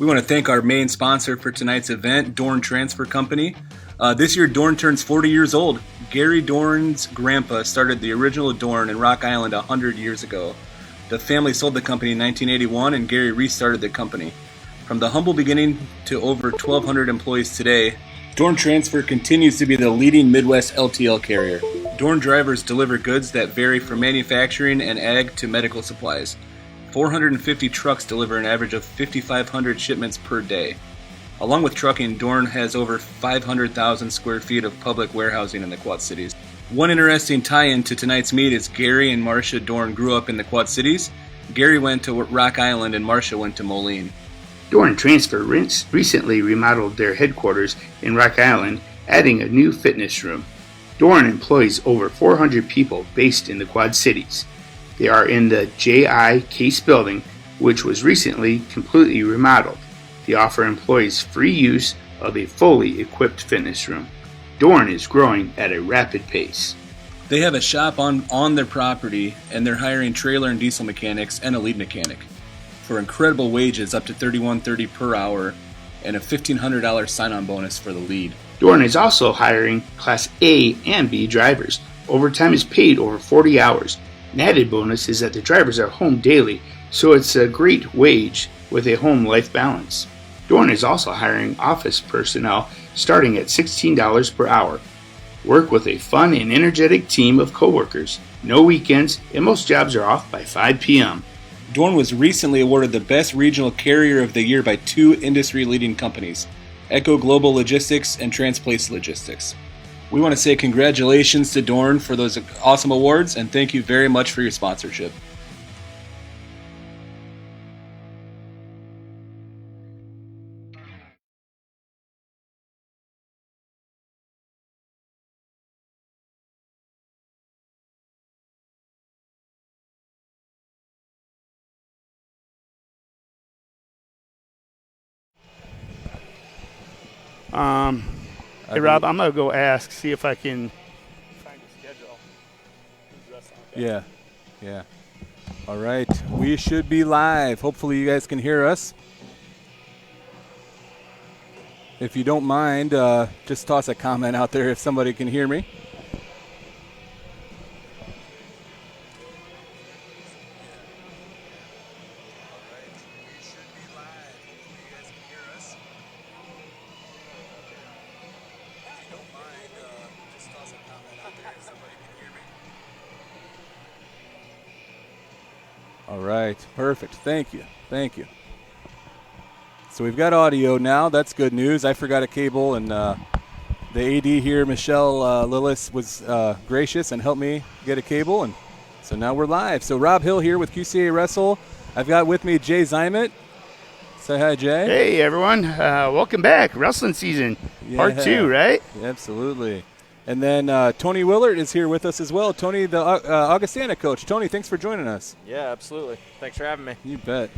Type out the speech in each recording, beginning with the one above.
We want to thank our main sponsor for tonight's event, Dorn Transfer Company. This year, Dorn turns 40 years old. Gary Dorn's grandpa started the original Dorn in Rock Island 100 years ago. The family sold the company in 1981, and Gary restarted the company. From the humble beginning to over 1,200 employees today, Dorn Transfer continues to be the leading Midwest LTL carrier. Dorn drivers deliver goods that vary from manufacturing and ag to medical supplies. 450 trucks deliver an average of 5,500 shipments per day. Along with trucking, Dorn has over 500,000 square feet of public warehousing in the Quad Cities. One interesting tie-in to tonight's meet is Gary and Marcia Dorn grew up in the Quad Cities. Gary went to Rock Island and Marcia went to Moline. Dorn Transfer recently remodeled their headquarters in Rock Island, adding a new fitness room. Dorn employs over 400 people based in the Quad Cities. They are in the J.I. Case building, which was recently completely remodeled. They offer employees free use of a fully equipped fitness room. Dorn is growing at a rapid pace. They have a shop on their property, and they're hiring trailer and diesel mechanics and a lead mechanic for incredible wages up to $31.30 per hour and a $1,500 sign-on bonus for the lead. Dorn is also hiring Class A and B drivers. Overtime is paid over 40 hours. An added bonus is that the drivers are home daily, so it's a great wage with a home-life balance. Dorn is also hiring office personnel starting at $16 per hour. Work with a fun and energetic team of coworkers. No weekends, and most jobs are off by 5 p.m. Dorn was recently awarded the Best Regional Carrier of the Year by two industry-leading companies, Echo Global Logistics and Transplace Logistics. We want to say congratulations to Dorn for those awesome awards, and thank you very much for your sponsorship. Hey Rob, I'm gonna go see if I can find a schedule. Yeah. All right, we should be live. Hopefully you guys can hear us. If you don't mind, just toss a comment out there if somebody can hear me. All right, perfect. Thank you. So we've got audio now. That's good news. I forgot a cable, and the AD here, Michelle Lillis, was gracious and helped me get a cable, and so now we're live. So Rob Hill here with QCA Wrestle. I've got with me Jay Zimet. Say hi, Jay. Hey, everyone. Welcome back. Wrestling season, part 2, right? Absolutely. And then Tony Willard is here with us as well. Tony, the Augustana coach. Tony, thanks for joining us. Yeah, absolutely. Thanks for having me. You bet.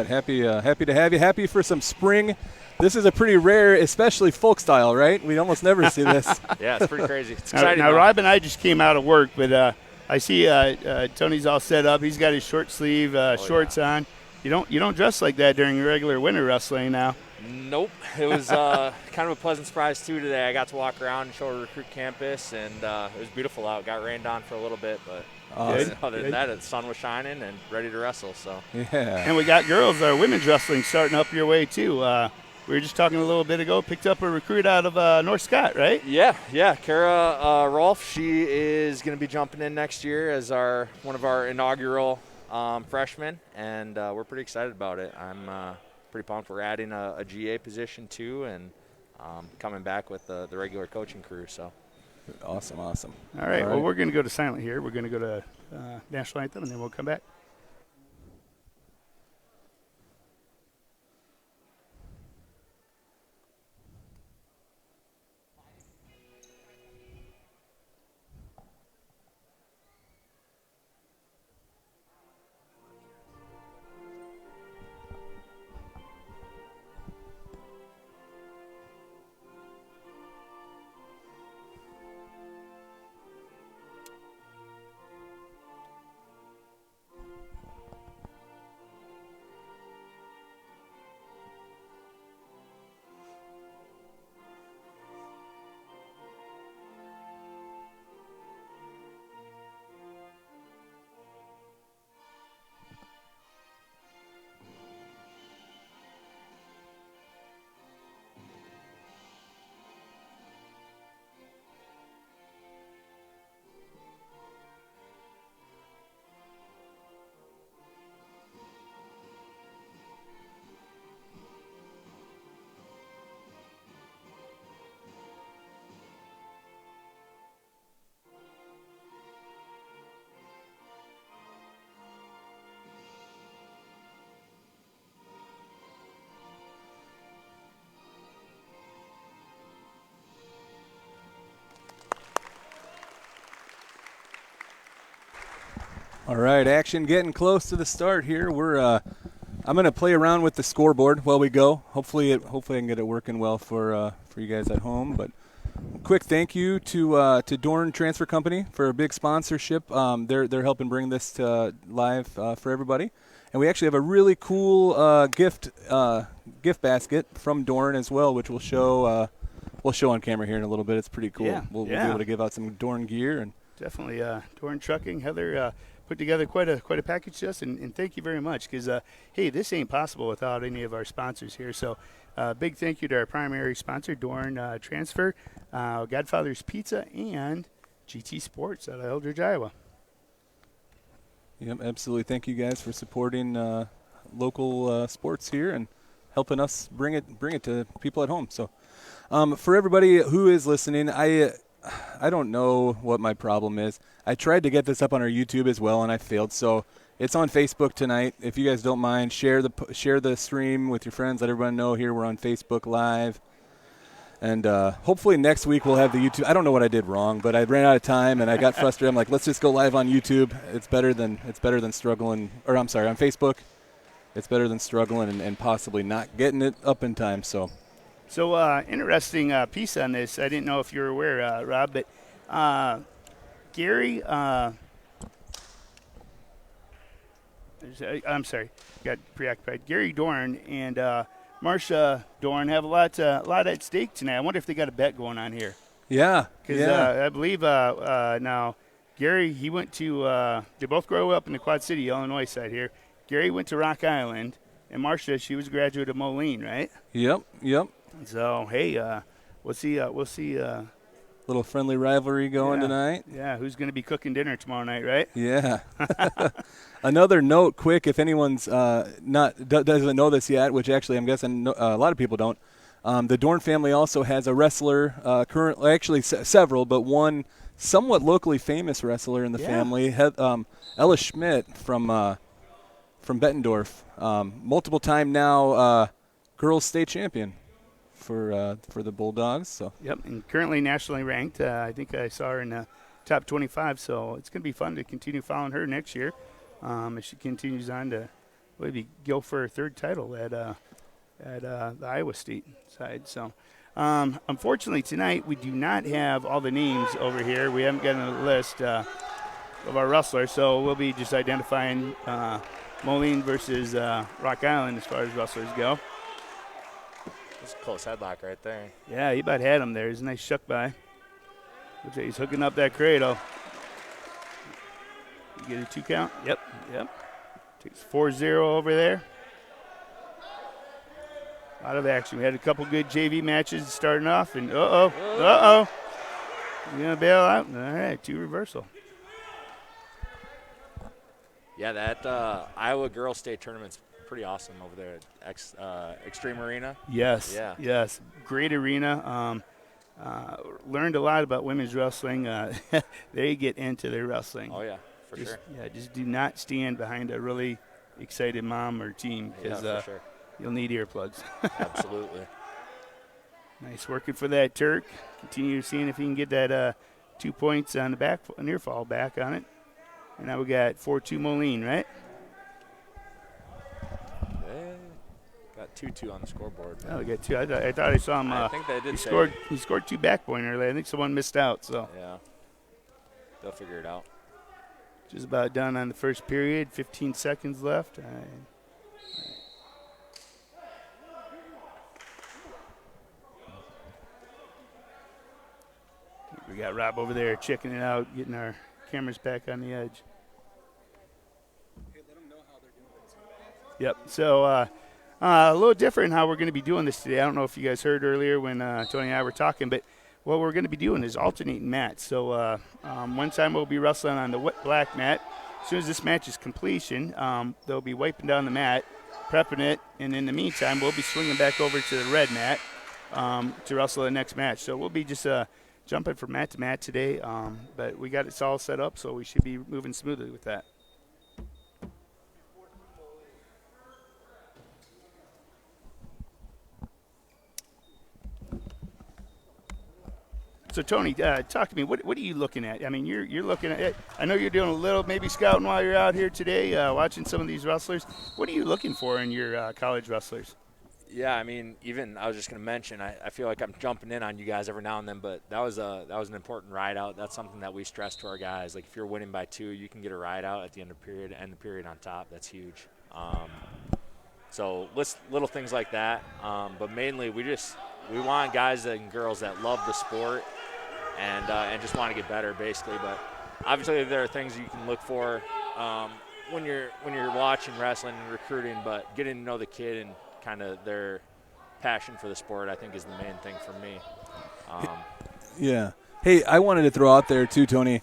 Happy to have you. Happy for some spring. This is a pretty rare, especially folk style, right? We almost never see this. Yeah, it's pretty crazy. It's exciting. Now Rob and I just came out of work, but I see Tony's all set up. He's got his short sleeve shorts on. You don't dress like that during regular winter wrestling now. Nope. It was kind of a pleasant surprise, too, today. I got to walk around and show recruit campus, and it was beautiful out. Got rained on for a little bit, but other than that, the sun was shining and ready to wrestle. So yeah. And we got girls, women's wrestling starting up your way, too. We were just talking a little bit ago, picked up a recruit out of North Scott, right? Yeah. Kara Rolfe, she is going to be jumping in next year as one of our inaugural freshmen, and we're pretty excited about it. I'm pretty pumped. We're adding a GA position too, and coming back with the regular coaching crew. So awesome. All right. Well, we're going to go to silent here. We're going to go to national anthem, and then we'll come back. All right, action getting close to the start here. I'm going to play around with the scoreboard while we go. Hopefully I can get it working well for you guys at home. But quick thank you to Dorn Transfer Company for a big sponsorship. They're helping bring this to live for everybody. And we actually have a really cool gift basket from Dorn as well, which we'll show on camera here in a little bit. It's pretty cool. Yeah, We'll be able to give out some Dorn gear. And definitely Dorn Trucking, Heather, put together quite a package to us, and thank you very much, because hey, this ain't possible without any of our sponsors here. So big thank you to our primary sponsor, Dorn Transfer, Godfather's Pizza, and GT Sports out of Eldridge, Iowa. Yep, absolutely. Thank you guys for supporting local sports here and helping us bring it to people at home. So for everybody who is listening, I don't know what my problem is. I tried to get this up on our YouTube as well, and I failed. So it's on Facebook tonight. If you guys don't mind, share the stream with your friends. Let everyone know here we're on Facebook Live. And hopefully next week we'll have the YouTube. I don't know what I did wrong, but I ran out of time and I got frustrated. I'm like, let's just go live on YouTube. It's better than struggling. Or I'm sorry, on Facebook. It's better than struggling and possibly not getting it up in time. So interesting piece on this. I didn't know if you were aware, Rob, but Gary, I'm sorry, got preoccupied. Gary Dorn and Marcia Dorn have a lot at stake tonight. I wonder if they got a bet going on here. Yeah, because I believe now Gary, he went to they both grew up in the Quad City, Illinois side here. Gary went to Rock Island, and Marcia, she was a graduate of Moline, right? Yep. So hey, we'll see. Little friendly rivalry going tonight. Yeah, who's going to be cooking dinner tomorrow night, right? Yeah. Another note, quick, if anyone's doesn't know this yet, which actually I'm guessing a lot of people don't. The Dorn family also has a wrestler, currently, actually several, but one somewhat locally famous wrestler in the family, Ella Schmidt from Bettendorf, multiple time now girls state champion for the Bulldogs. So yep, and currently nationally ranked. I think I saw her in the top 25. So it's going to be fun to continue following her next year as she continues on to maybe go for her third title at the Iowa State side. So unfortunately tonight we do not have all the names over here. We haven't gotten a list of our wrestlers, so we'll be just identifying Moline versus Rock Island as far as wrestlers go. That's a close headlock right there. Yeah, he about had him there. It's a nice shuck by. Looks like he's hooking up that cradle. You get a 2 count? Yep. Takes 4-0 over there. A lot of action. We had a couple good JV matches starting off, and uh-oh. You going to bail out? All right, 2 reversal. Yeah, that Iowa Girls State Tournament's pretty awesome over there at Extreme Arena. Yes. Yeah. Yes. Great arena. Learned a lot about women's wrestling. They get into their wrestling. Oh, yeah, for sure. Yeah, just do not stand behind a really excited mom or team because sure. You'll need earplugs. Absolutely. Nice working for that Turk. Continue seeing if he can get that 2 points on the back, near fall back on it. And now we got 4-2 Moline, right? Got 2-2 on the scoreboard. Oh, we got 2. I thought I saw him. I think they did. He scored 2 back point early. I think someone missed out. So yeah, they'll figure it out. Just about done on the first period. 15 seconds left. We got Rob over there checking it out, getting our cameras back on the edge. Yep. So a little different how we're going to be doing this today. I don't know if you guys heard earlier when Tony and I were talking, but what we're going to be doing is alternating mats. So one time we'll be wrestling on the black mat. As soon as this match is completion, they'll be wiping down the mat, prepping it, and in the meantime, we'll be swinging back over to the red mat to wrestle the next match. So we'll be just jumping from mat to mat today, but we got it all set up, so we should be moving smoothly with that. So Tony, talk to me. What are you looking at? I mean, you're looking at it. I know you're doing a little maybe scouting while you're out here today, watching some of these wrestlers. What are you looking for in your college wrestlers? Yeah, I mean, even I was just going to mention, I feel like I'm jumping in on you guys every now and then, but that was an important ride out. That's something that we stress to our guys. Like, if you're winning by 2, you can get a ride out at the end of period, end the period on top. That's huge. So little things like that. But mainly, we want guys and girls that love the sport and just want to get better, basically. But obviously, there are things you can look for when you're watching wrestling and recruiting. But getting to know the kid and kind of their passion for the sport, I think, is the main thing for me. Yeah. Hey, I wanted to throw out there too, Tony.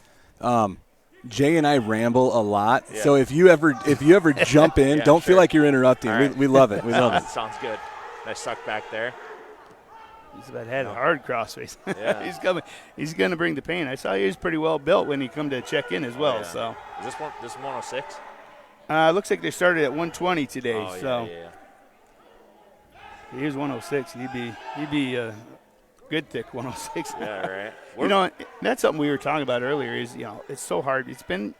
Jay and I ramble a lot, Yeah. so if you ever jump in, Yeah, don't sure. feel like you're interrupting. All right. We love it. We love it. Sounds good. Nice suck back there. He's about had a hard crossface. Yeah. He's coming. He's going to bring the pain. I saw he was pretty well built when he come to check in as well. Yeah. So Is this 106? looks like they started at 120 today. Oh, so yeah. he was 106. He'd be good thick 106. Yeah, right. You know, that's something we were talking about earlier. Is it's so hard. It's been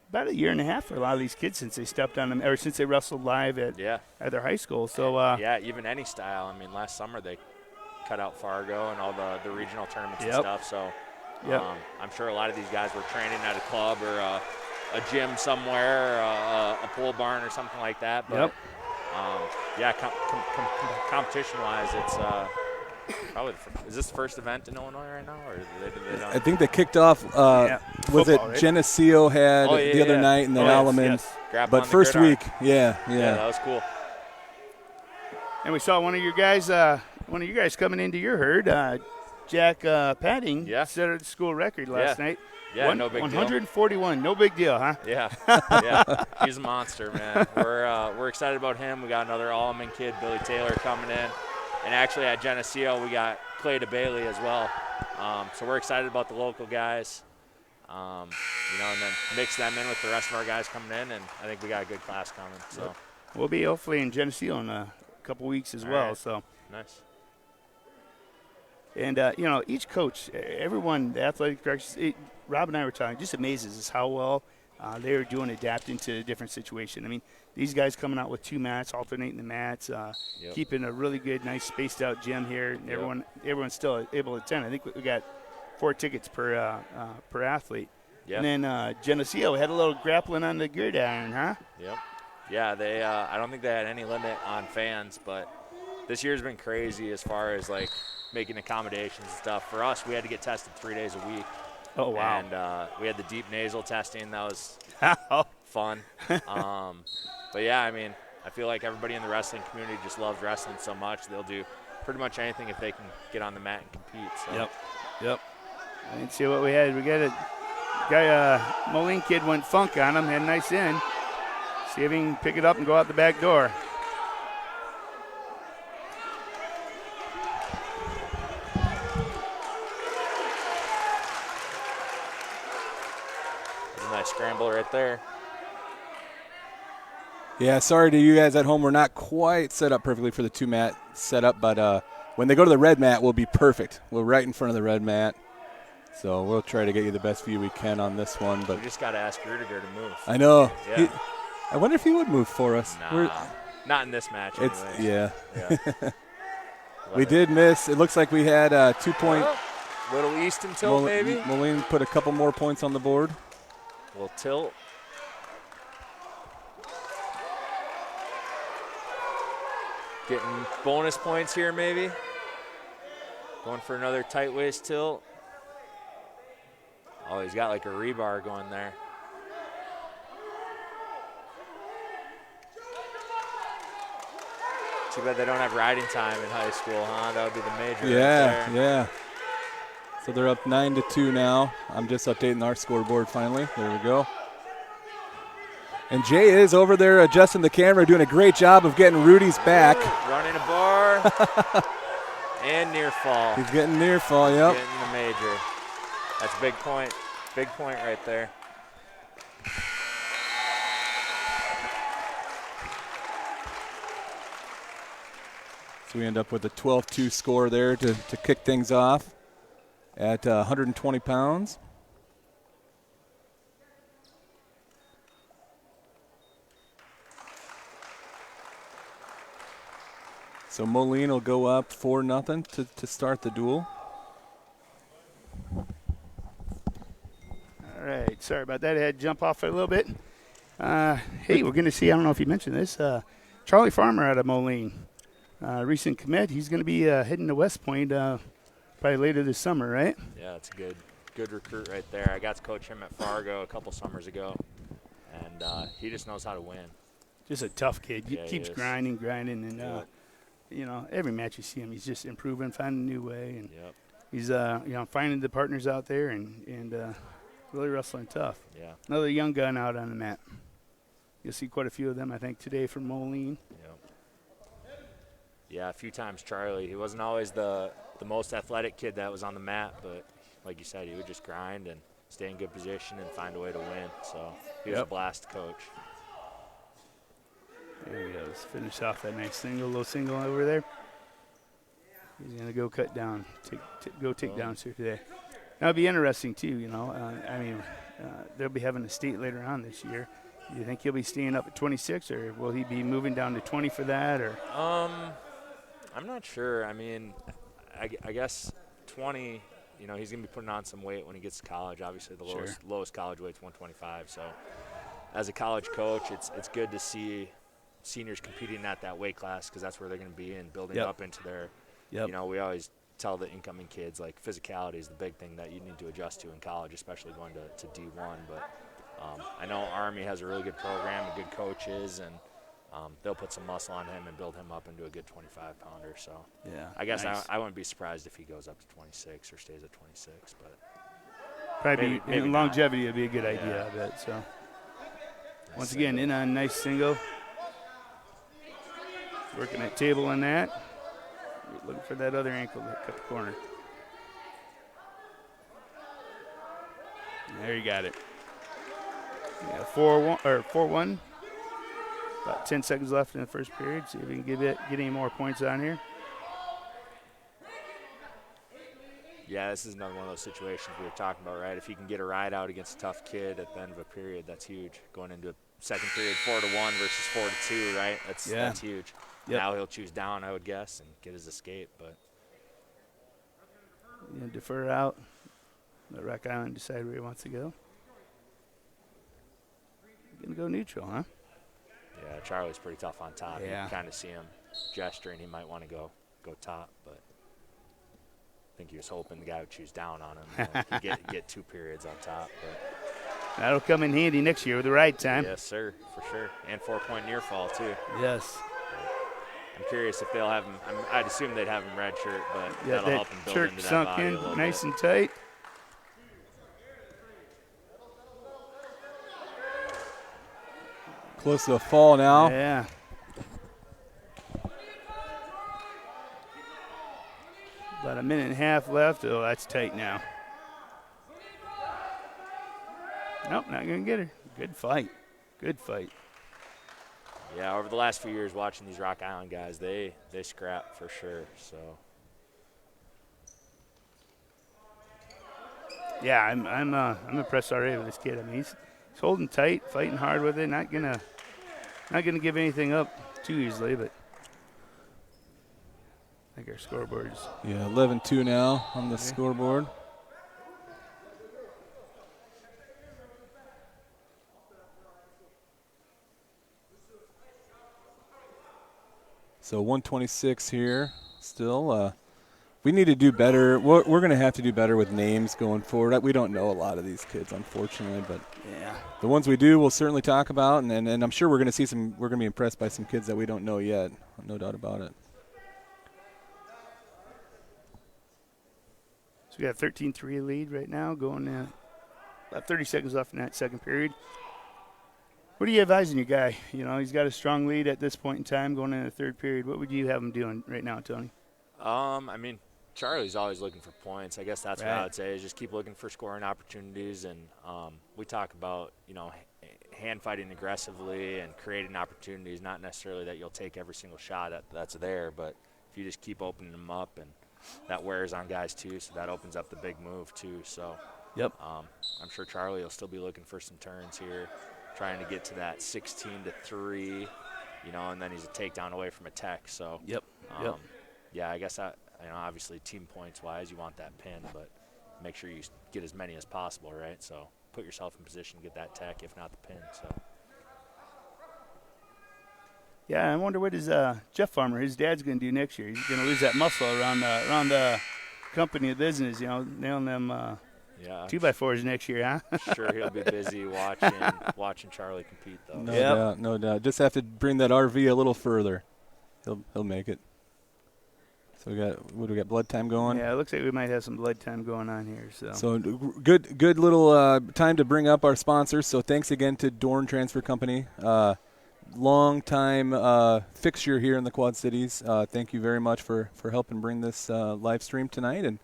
about a year and a half for a lot of these kids since they stepped on them, or since they wrestled live at their high school. So yeah, even any style. I mean, last summer they cut out Fargo and all the regional tournaments and Yep. stuff. So Yep. I'm sure a lot of these guys were training at a club or a gym somewhere, or a pole barn or something like that. But yeah, competition-wise, it's probably is this the first event in Illinois right now, or they done? I think they kicked off. Was Football, it right? Geneseo had the other night, and then Alaman. yes. Grab But on the first gridiron. week, yeah. that was cool. And we saw one of you guys coming into your herd, Jack Padding, set a school record last night. Yeah, no big 141, deal. No big deal, huh? Yeah, yeah, he's a monster, man. We're excited about him. We got another Allman kid, Billy Taylor, coming in, and actually at Geneseo we got Clay DeBailey as well. So we're excited about the local guys, and then mix them in with the rest of our guys coming in, and I think we got a good class coming. So we'll be hopefully in Geneseo in a couple weeks as well. right. So nice. And each coach, everyone, the athletic directors. Rob and I were talking, just amazes us how well they are doing adapting to a different situation. I mean, these guys coming out with 2 mats, alternating the mats, keeping a really good, nice spaced out gym here, and everyone's still able to attend. I think we got 4 tickets per athlete. Yep. And then Geneseo had a little grappling on the gridiron, huh? Yep. Yeah, they. I don't think they had any limit on fans, but this year's been crazy as far as like making accommodations and stuff. For us, we had to get tested 3 days a week. Oh, wow. And we had the deep nasal testing. That was fun. But, yeah, I mean, I feel like everybody in the wrestling community just loves wrestling so much. They'll do pretty much anything if they can get on the mat and compete. So. Yep. Let's see what we had. We got a guy, Moline kid went funk on him, had a nice in. See if he can pick it up and go out the back door. Nice scramble right there. Yeah, sorry to you guys at home. We're not quite set up perfectly for the 2-mat setup, but when they go to the red mat, we'll be perfect. We're right in front of the red mat. So we'll try to get you the best view we can on this one. But we just got to ask Rudiger to move. I know. Yeah. I wonder if he would move for us. Nah, not in this match anyways. Yeah. We did miss. It looks like we had 2-point. Little Easton tilt, maybe. Moline put a couple more points on the board. Little tilt. Getting bonus points here, maybe. Going for another tight waist tilt. Oh, he's got like a rebar going there. Too bad they don't have riding time in high school, huh? That would be the major. Yeah, right there. yeah. So they're up 9-2 now. I'm just updating our scoreboard finally. There we go. And Jay is over there adjusting the camera, doing a great job of getting Rudy's back. Running a bar. And near fall. He's getting near fall, yep. Getting the major. That's a big point. Big point right there. So we end up with a 12-2 score there to kick things off. at 120 pounds. So Moline will go up 4-0 to start the duel. All right, sorry about that. I had to jump off it a little bit. Hey, we're going to see, I don't know if you mentioned this, Charlie Farmer out of Moline. Recent commit. He's going to be heading to West Point probably later this summer, right? Yeah, it's a good recruit right there. I got to coach him at Fargo a couple summers ago, and he just knows how to win. Just a tough kid. He Yeah, he keeps is. grinding, and Yep. you know, every match you see him, he's just improving, finding a new way, and Yep. he's you know, finding the partners out there and really wrestling tough. Yeah. Another young gun out on the mat. You'll see quite a few of them, I think, today from Moline. Yep. Yeah, a few times Charlie. He wasn't always the most athletic kid that was on the mat, but like you said, he would just grind and stay in good position and find a way to win. So he was a blast to coach. There he goes. Finish off that nice low single over there. He's going to go cut down, take down here today. That'll be interesting, too, you know. They'll be having a state later on this year. Do you think he'll be staying up at 26, or will he be moving down to 20 for that? Or I'm not sure. I mean, I guess 20, you know, he's going to be putting on some weight when he gets to college. Obviously, the lowest college weight's 125. So as a college coach, it's good to see seniors competing at that weight class because that's where they're going to be and building up into their, you know, we always tell the incoming kids, like, physicality is the big thing that you need to adjust to in college, especially going to D1. But I know Army has a really good program and good coaches, and they'll put some muscle on him and build him up into a good 25-pounder. So I guess I wouldn't be surprised if he goes up to 26 or stays at 26. But probably maybe longevity would be a good idea, I bet. So once again, in on a nice single. Working that table on that. Looking for that other ankle that cut the corner. There you got it. Yeah, 4-1. About 10 seconds left in the first period. See if we can get any more points on here. Yeah, this is another one of those situations we were talking about, right? If he can get a ride out against a tough kid at the end of a period, that's huge. Going into a second period, 4-1 versus 4-2, right? That's huge. Yep. Now he'll choose down, I would guess, and get his escape. But defer it out. Let Rock Island decide where he wants to go. Gonna go neutral, huh? Yeah, Charlie's pretty tough on top. Yeah. You kind of see him gesturing. He might want to go top, but I think he was hoping the guy would choose down on him. He'd get 2 periods on top. But that'll come in handy next year with the right time. Yes, sir, for sure. And 4-point near fall, too. Yes. I'm curious if they'll have him. I'd assume they'd have him redshirt, but that'll that help him build shirt into that sunk body in a little nice bit. and tight. Close to a fall now. Yeah. About a minute and a half left. Oh, that's tight now. Nope, not going to get her. Good fight. Good fight. Yeah, over the last few years watching these Rock Island guys, they scrap for sure. So yeah, I'm impressed already with this kid. I mean, he's holding tight, fighting hard with it. Not gonna give anything up too easily, but I think our scoreboard's 11-2 now on the scoreboard. So 126 here still. We need to do better. We're going to have to do better with names going forward. We don't know a lot of these kids, unfortunately, but the ones we do, we'll certainly talk about, and I'm sure we're going to see some. We're going to be impressed by some kids that we don't know yet. No doubt about it. So we got a 13-3 lead right now, going about 30 seconds left in that second period. What are you advising your guy? You know, he's got a strong lead at this point in time going into the third period. What would you have him doing right now, Tony? I mean, Charlie's always looking for points. I guess that's what I would say is just keep looking for scoring opportunities. And we talk about, you know, hand fighting aggressively and creating opportunities, not necessarily that you'll take every single shot that's there, but if you just keep opening them up and that wears on guys too. So that opens up the big move too. So Yep. I'm sure Charlie will still be looking for some turns here, trying to get to that 16-3, and then he's a takedown away from a tech. So Yep. yeah, I guess obviously team points wise, you want that pin, but make sure you get as many as possible, right? So put yourself in position to get that tech, if not the pin. So. Yeah, I wonder what Jeff Farmer, his dad's going to do next year. He's going to lose that muscle around the company of business, nailing them 2x4s next year, huh? Sure, he'll be busy watching Charlie compete, though. No doubt. Just have to bring that RV a little further. He'll make it. So we got blood time going? Yeah, it looks like we might have some blood time going on here. So good little time to bring up our sponsors. So thanks again to Dorn Transfer Company. Long time fixture here in the Quad Cities. Thank you very much for helping bring this live stream tonight. And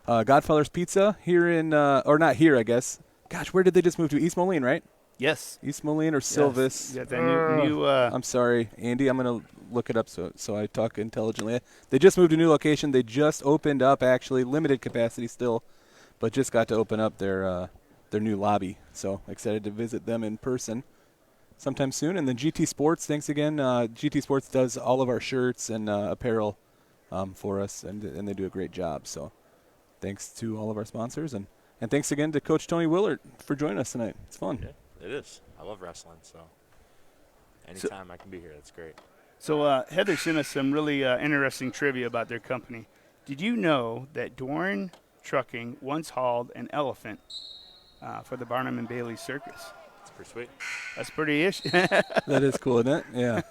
Godfather's Pizza here in, or not here, I guess. Gosh, where did they just move to? East Moline, right? Yes. East Moline or Silvis. Yes. Got that new I'm sorry, Andy. I'm going to look it up so I talk intelligently. They just moved to a new location. They just opened up, actually, limited capacity still, but just got to open up their new lobby. So excited to visit them in person sometime soon. And then GT Sports, thanks again. GT Sports does all of our shirts and apparel for us, and they do a great job. So thanks to all of our sponsors, and thanks again to Coach Tony Willert for joining us tonight. It's fun. Yeah, it is. I love wrestling, so anytime I can be here, that's great. So Heather sent us some really interesting trivia about their company. Did you know that Dorn Trucking once hauled an elephant for the Barnum and Bailey Circus? That's pretty sweet. That's pretty-ish. That is cool, isn't it? Yeah.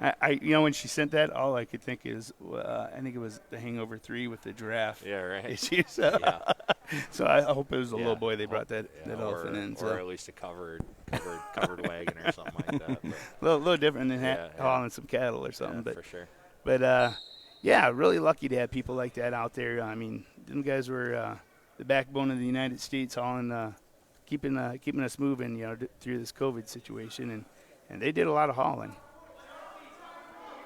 I when she sent that, all I could think is, I think it was The Hangover 3 with the giraffe. Yeah, right. So I hope it was a little boy they brought that elephant in. Or at least a covered wagon or something like that. A little different than hauling some cattle or something. Yeah, but for sure. But, really lucky to have people like that out there. I mean, them guys were the backbone of the United States, hauling, keeping us moving, through this COVID situation. And they did a lot of hauling.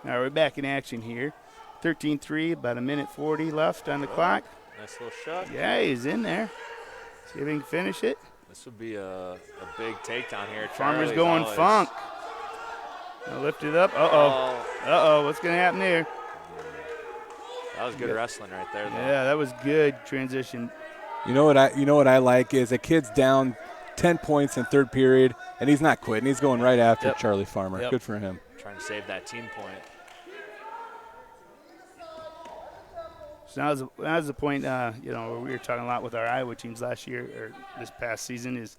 Now we're back in action here. 13-3, about a minute 40 left on the clock. Nice little shot. Yeah, he's in there. See if he can finish it. This would be a big takedown here. Farmer's going funk. Now lift it up. Uh-oh. What's going to happen there? That was good wrestling right there, though. Yeah, that was good transition. You know what I like is a kid's down 10 points in third period, and he's not quitting. He's going right after Charlie Farmer. Yep. Good for him. Trying to save that team point. So now's the point, where we were talking a lot with our Iowa teams last year or this past season is,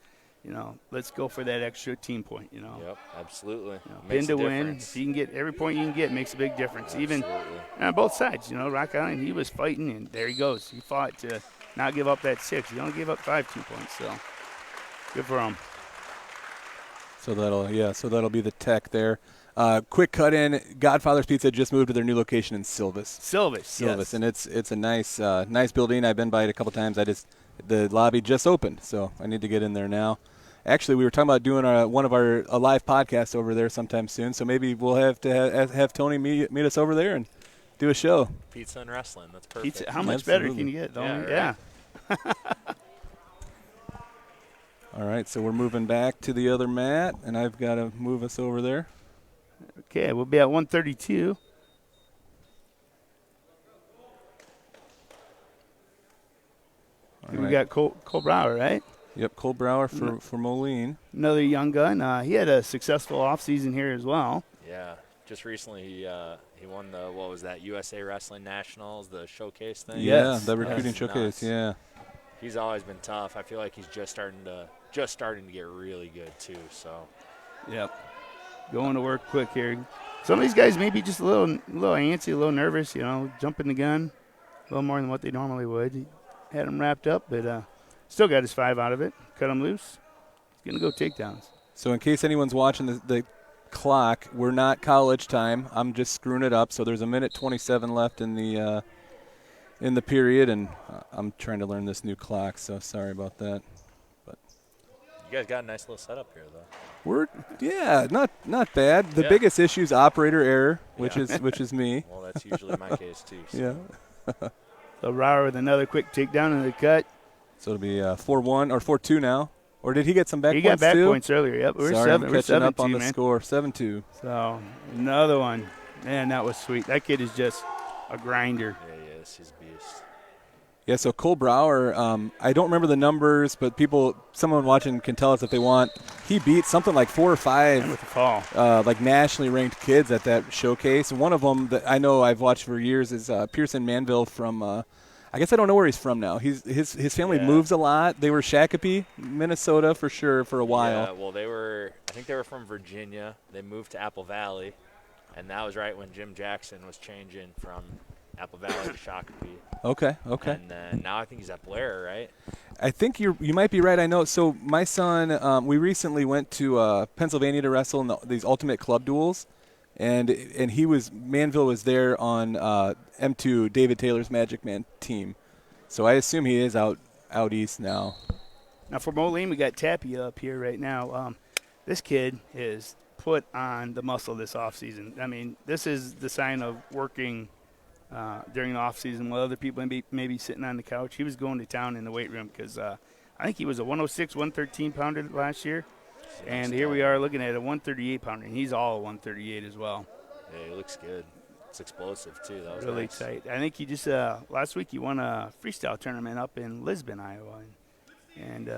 let's go for that extra team point, Yep, absolutely. Pin to win. If you can get every point you can get, makes a big difference. Absolutely. Even on both sides, Rock Island, he was fighting, and there he goes. He fought to not give up that 6. He only gave up 5 2 points, so good for him. So that'll be the tech there. Quick cut in. Godfather's Pizza just moved to their new location in Silvis. Yes. And it's a nice building. I've been by it a couple times. The lobby just opened, so I need to get in there now. Actually, we were talking about doing a live podcast over there sometime soon. So maybe we'll have to have Tony meet us over there and do a show. Pizza and wrestling. That's perfect. Pizza. How much better can you get? Yeah. All right, so we're moving back to the other mat, and I've got to move us over there. Okay, we'll be at 132. We got Cole Brauer, right? Yep, Cole Brauer for Moline. Another young gun. He had a successful offseason here as well. Yeah, just recently he won the USA Wrestling Nationals, the showcase thing. Yeah, the recruiting showcase. Yeah, he's always been tough. I feel like he's just starting to get really good too. So. Yep. Going to work quick here. Some of these guys may be just a little antsy, a little nervous, jumping the gun a little more than what they normally would. He had him wrapped up, but still got his 5 out of it. Cut him loose. He's going to go takedowns. So in case anyone's watching the clock, we're not college time. I'm just screwing it up. So there's a minute 27 left in the period, and I'm trying to learn this new clock, so sorry about that. But You guys got a nice little setup here, though. Not bad. The biggest issue is operator error, which is me. Well, that's usually my case too. So. Yeah. So Brauer with another quick takedown in the cut. So it'll be 4-1 or 4-2 now. Or did he get some back points too? He got back points earlier. Yep, we're Sorry, I'm catching up on the man. score. 7-2. So another one. Man, that was sweet. That kid is just a grinder. Yeah, he is. He's a beast. Yeah, so Cole Brauer, I don't remember the numbers, but someone watching can tell us if they want. He beat something like 4 or 5 with the fall. like nationally ranked kids at that showcase. And one of them that I know I've watched for years is Pearson Manville from I guess I don't know where he's from now. His family moves a lot. They were Shakopee, Minnesota for sure for a while. Yeah, well, I think they were from Virginia. They moved to Apple Valley, and that was right when Jim Jackson was changing from Apple Valley to Shakopee. Okay. And then now I think he's at Blair, right? I think you might be right. I know. So my son, we recently went to Pennsylvania to wrestle in these Ultimate Club duels, and Manville was there on M2 David Taylor's Magic Man team. So I assume he is out east now. Now for Moline, we got Tapia up here right now. This kid is put on the muscle this offseason. I mean, this is the sign of working during the off season while other people may be sitting on the couch. He was going to town in the weight room because I think he was a 106, 113 pounder last year. And here we are looking at a 138 pounder, and he's all 138 as well. Yeah, he looks good. It's explosive, too. That was really nice. tight. I think he just last week he won a freestyle tournament up in Lisbon, Iowa. And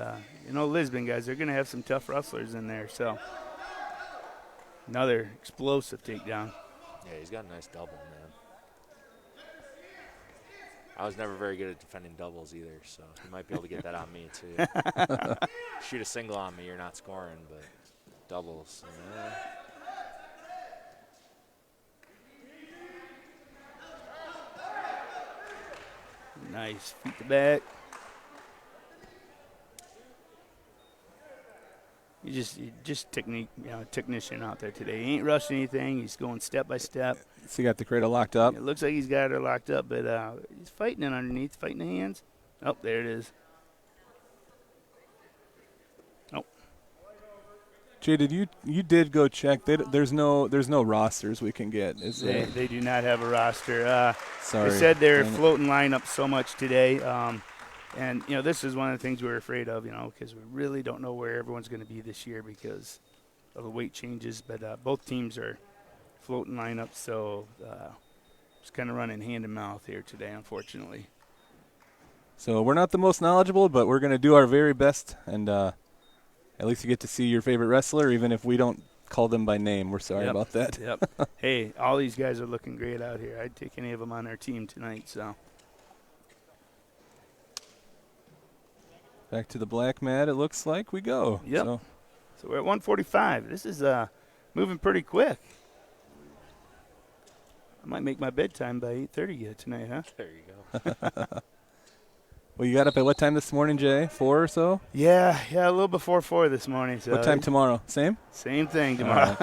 Lisbon guys, they're going to have some tough wrestlers in there. So another explosive takedown. Yeah, he's got a nice double, man. I was never very good at defending doubles either, so he might be able to get that on me, too. Shoot a single on me, you're not scoring, but doubles. Nice. Feet to back. He's just technician out there today. He ain't rushing anything. He's going step by step. So you got the cradle locked up? It looks like he's got her locked up, but he's fighting it underneath, fighting the hands. Oh, there it is. Oh. Jay, you did go check? There's no rosters we can get, is there? They do not have a roster. Sorry. They said they're floating lineup so much today. And, this is one of the things we're afraid of, because we really don't know where everyone's going to be this year because of the weight changes. But both teams are floating lineups, so it's kind of running hand in mouth here today, unfortunately. So we're not the most knowledgeable, but we're going to do our very best. And at least you get to see your favorite wrestler, even if we don't call them by name. We're sorry about that. Yep. Hey, all these guys are looking great out here. I'd take any of them on our team tonight, so. Back to the black mat, it looks like we go. Yep. So we're at 145. This is moving pretty quick. I might make my bedtime by 8:30 yet tonight, huh? There you go. Well, you got up at what time this morning, Jay? 4 or so? Yeah, a little before 4 this morning. So what time tomorrow? Same? Same thing tomorrow.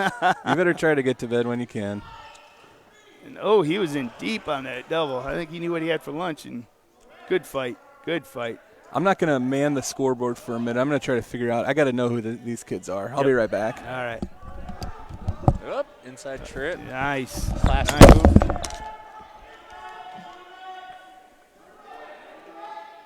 You better try to get to bed when you can. And, he was in deep on that double. I think he knew what he had for lunch, and good fight. I'm not going to man the scoreboard for a minute. I'm going to try to figure out. I got to know who these kids are. I'll be right back. All right. Up, inside trip. Nice. Classic move.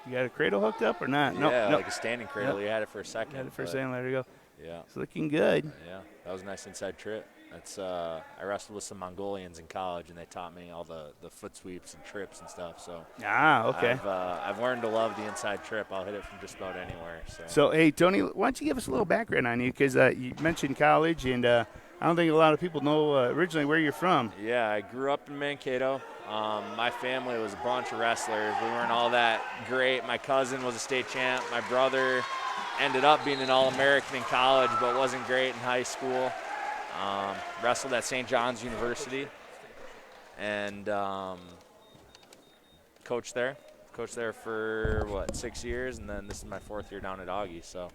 You got a cradle hooked up or not? Yeah, no. like a standing cradle. Yep. You had it for a second. Had it for a second. There you go. Yeah. It's looking good. Yeah, that was a nice inside trip. That's I wrestled with some Mongolians in college, and they taught me all the foot sweeps and trips and stuff. So okay. I've learned to love the inside trip. I'll hit it from just about anywhere. So hey, Tony, why don't you give us a little background on you? Because you mentioned college, and I don't think a lot of people know originally where you're from. Yeah, I grew up in Mankato. My family was a bunch of wrestlers. We weren't all that great. My cousin was a state champ. My brother ended up being an All-American in college, but wasn't great in high school. Wrestled at St. John's University and coached there. Coached there for, 6 years, and then this is my 4th year down at Augie. So,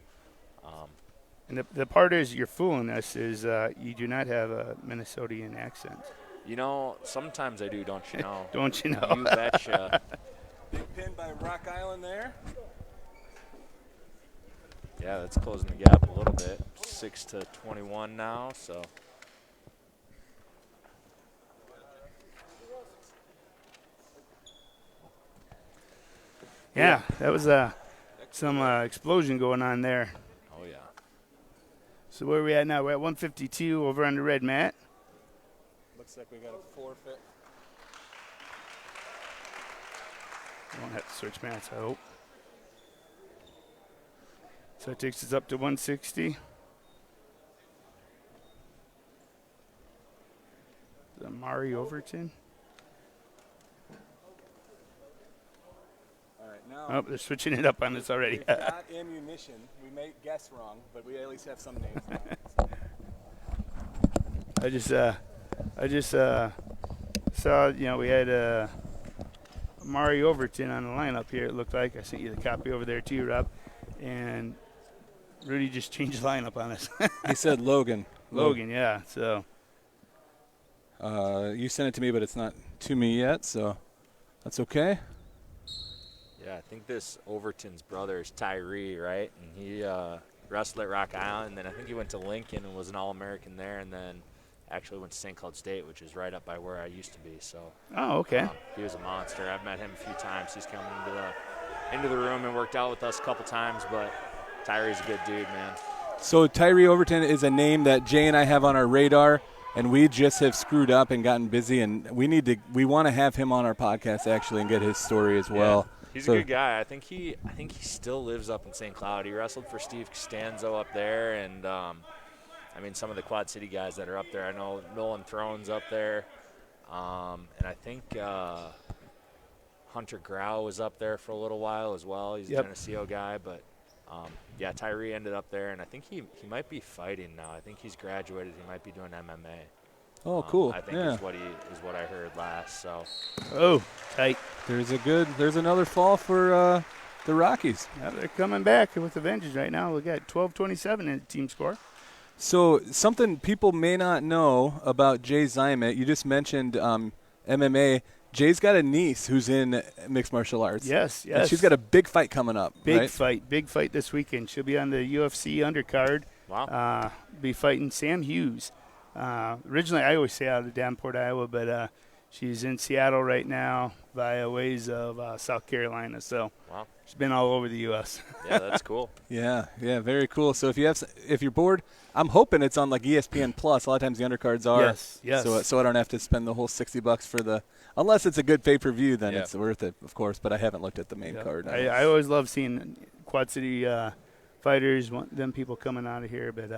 and the part is you're fooling us is you do not have a Minnesotan accent. Sometimes I do, don't you know? Don't you know? You betcha. Big pin by Rock Island there. Yeah, that's closing the gap a little bit. 6-21 now, so. Yeah, that was some explosion going on there. Oh, yeah. So where are we at now? We're at 152 over on the red mat. Looks like we got a forfeit. I won't have to switch mats, I hope. So it takes us up to 160. Tyree Overton. All right, now Oh, they're switching it up on us already. we've got ammunition. We may guess wrong, but we at least have some names now. I just saw, we had Mari Overton on the lineup here, it looked like. I sent you the copy over there too, Rob. And Rudy just changed the lineup on us. He said Logan. Logan, yeah. So You sent it to me, but it's not to me yet, so that's okay. Yeah, I think this Overton's brother is Tyree, right? And he wrestled at Rock Island, and then I think he went to Lincoln and was an All-American there, and then actually went to St. Cloud State, which is right up by where I used to be. So. Oh, okay. He was a monster. I've met him a few times. He's come into the room and worked out with us a couple times, but Tyree's a good dude, man. So Tyree Overton is a name that Jay and I have on our radar, and we just have screwed up and gotten busy, and we want to have him on our podcast actually and get his story as well. Yeah, he's a good guy. I think he still lives up in St. Cloud. He wrestled for Steve Costanzo up there, and some of the Quad City guys that are up there. I know Nolan Throne's up there, and I think Hunter Grau was up there for a little while as well. He's a Geneseo guy, but Tyree ended up there, and I think he might be fighting now. I think he's graduated. He might be doing MMA. Oh, cool. I think is what I heard last. So. Oh, tight. There's another fall for the Rockies. Yeah, they're coming back with a vengeance right now. We got 12-27 in the team score. So something people may not know about Jay Zimet, you just mentioned MMA. Jay's got a niece who's in mixed martial arts. Yes. And she's got a big fight coming up. Big fight this weekend. She'll be on the UFC undercard. Wow. Be fighting Sam Hughes. Originally, I always say out of Davenport, Iowa, but she's in Seattle right now via ways of South Carolina. So she's been all over the U.S. Yeah, that's cool. Yeah, very cool. So if you're bored, I'm hoping it's on like ESPN Plus. A lot of times the undercards are. Yes. So I don't have to spend the whole $60 for unless it's a good pay-per-view, then it's worth it, of course. But I haven't looked at the main card. I always love seeing Quad City fighters, them people coming out of here. But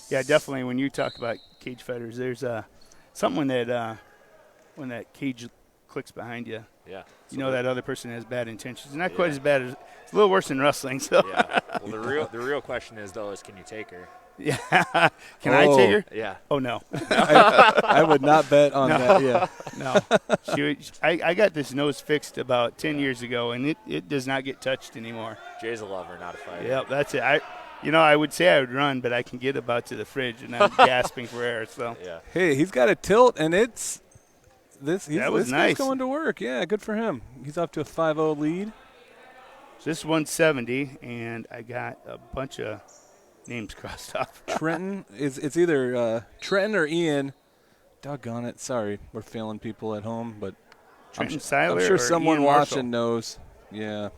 definitely when you talk about cage fighters, there's something when that cage clicks behind you. Yeah. You know that other person has bad intentions. It's not quite as bad as it's a little worse than wrestling. So. Yeah. Well, the real question is can you take her? Yeah. Can I take her? Yeah. Oh no. I would not bet on that. Yeah. No. I got this nose fixed about 10 years ago, and it does not get touched anymore. Jay's a lover, not a fighter. Yep, that's it. I would say I would run, but I can get about to the fridge, and I'm gasping for air. So. Yeah. Hey, he's got a tilt, and it's. This was nice. He's going to work. Yeah, good for him. He's off to a 5-0 lead. So this is 170, and I got a bunch of names crossed off. Trenton it's either Trenton or Ian. Doggone it. Sorry, we're failing people at home, but Trenton Seiler I'm sure or someone Ian watching Marshall? knows. Yeah.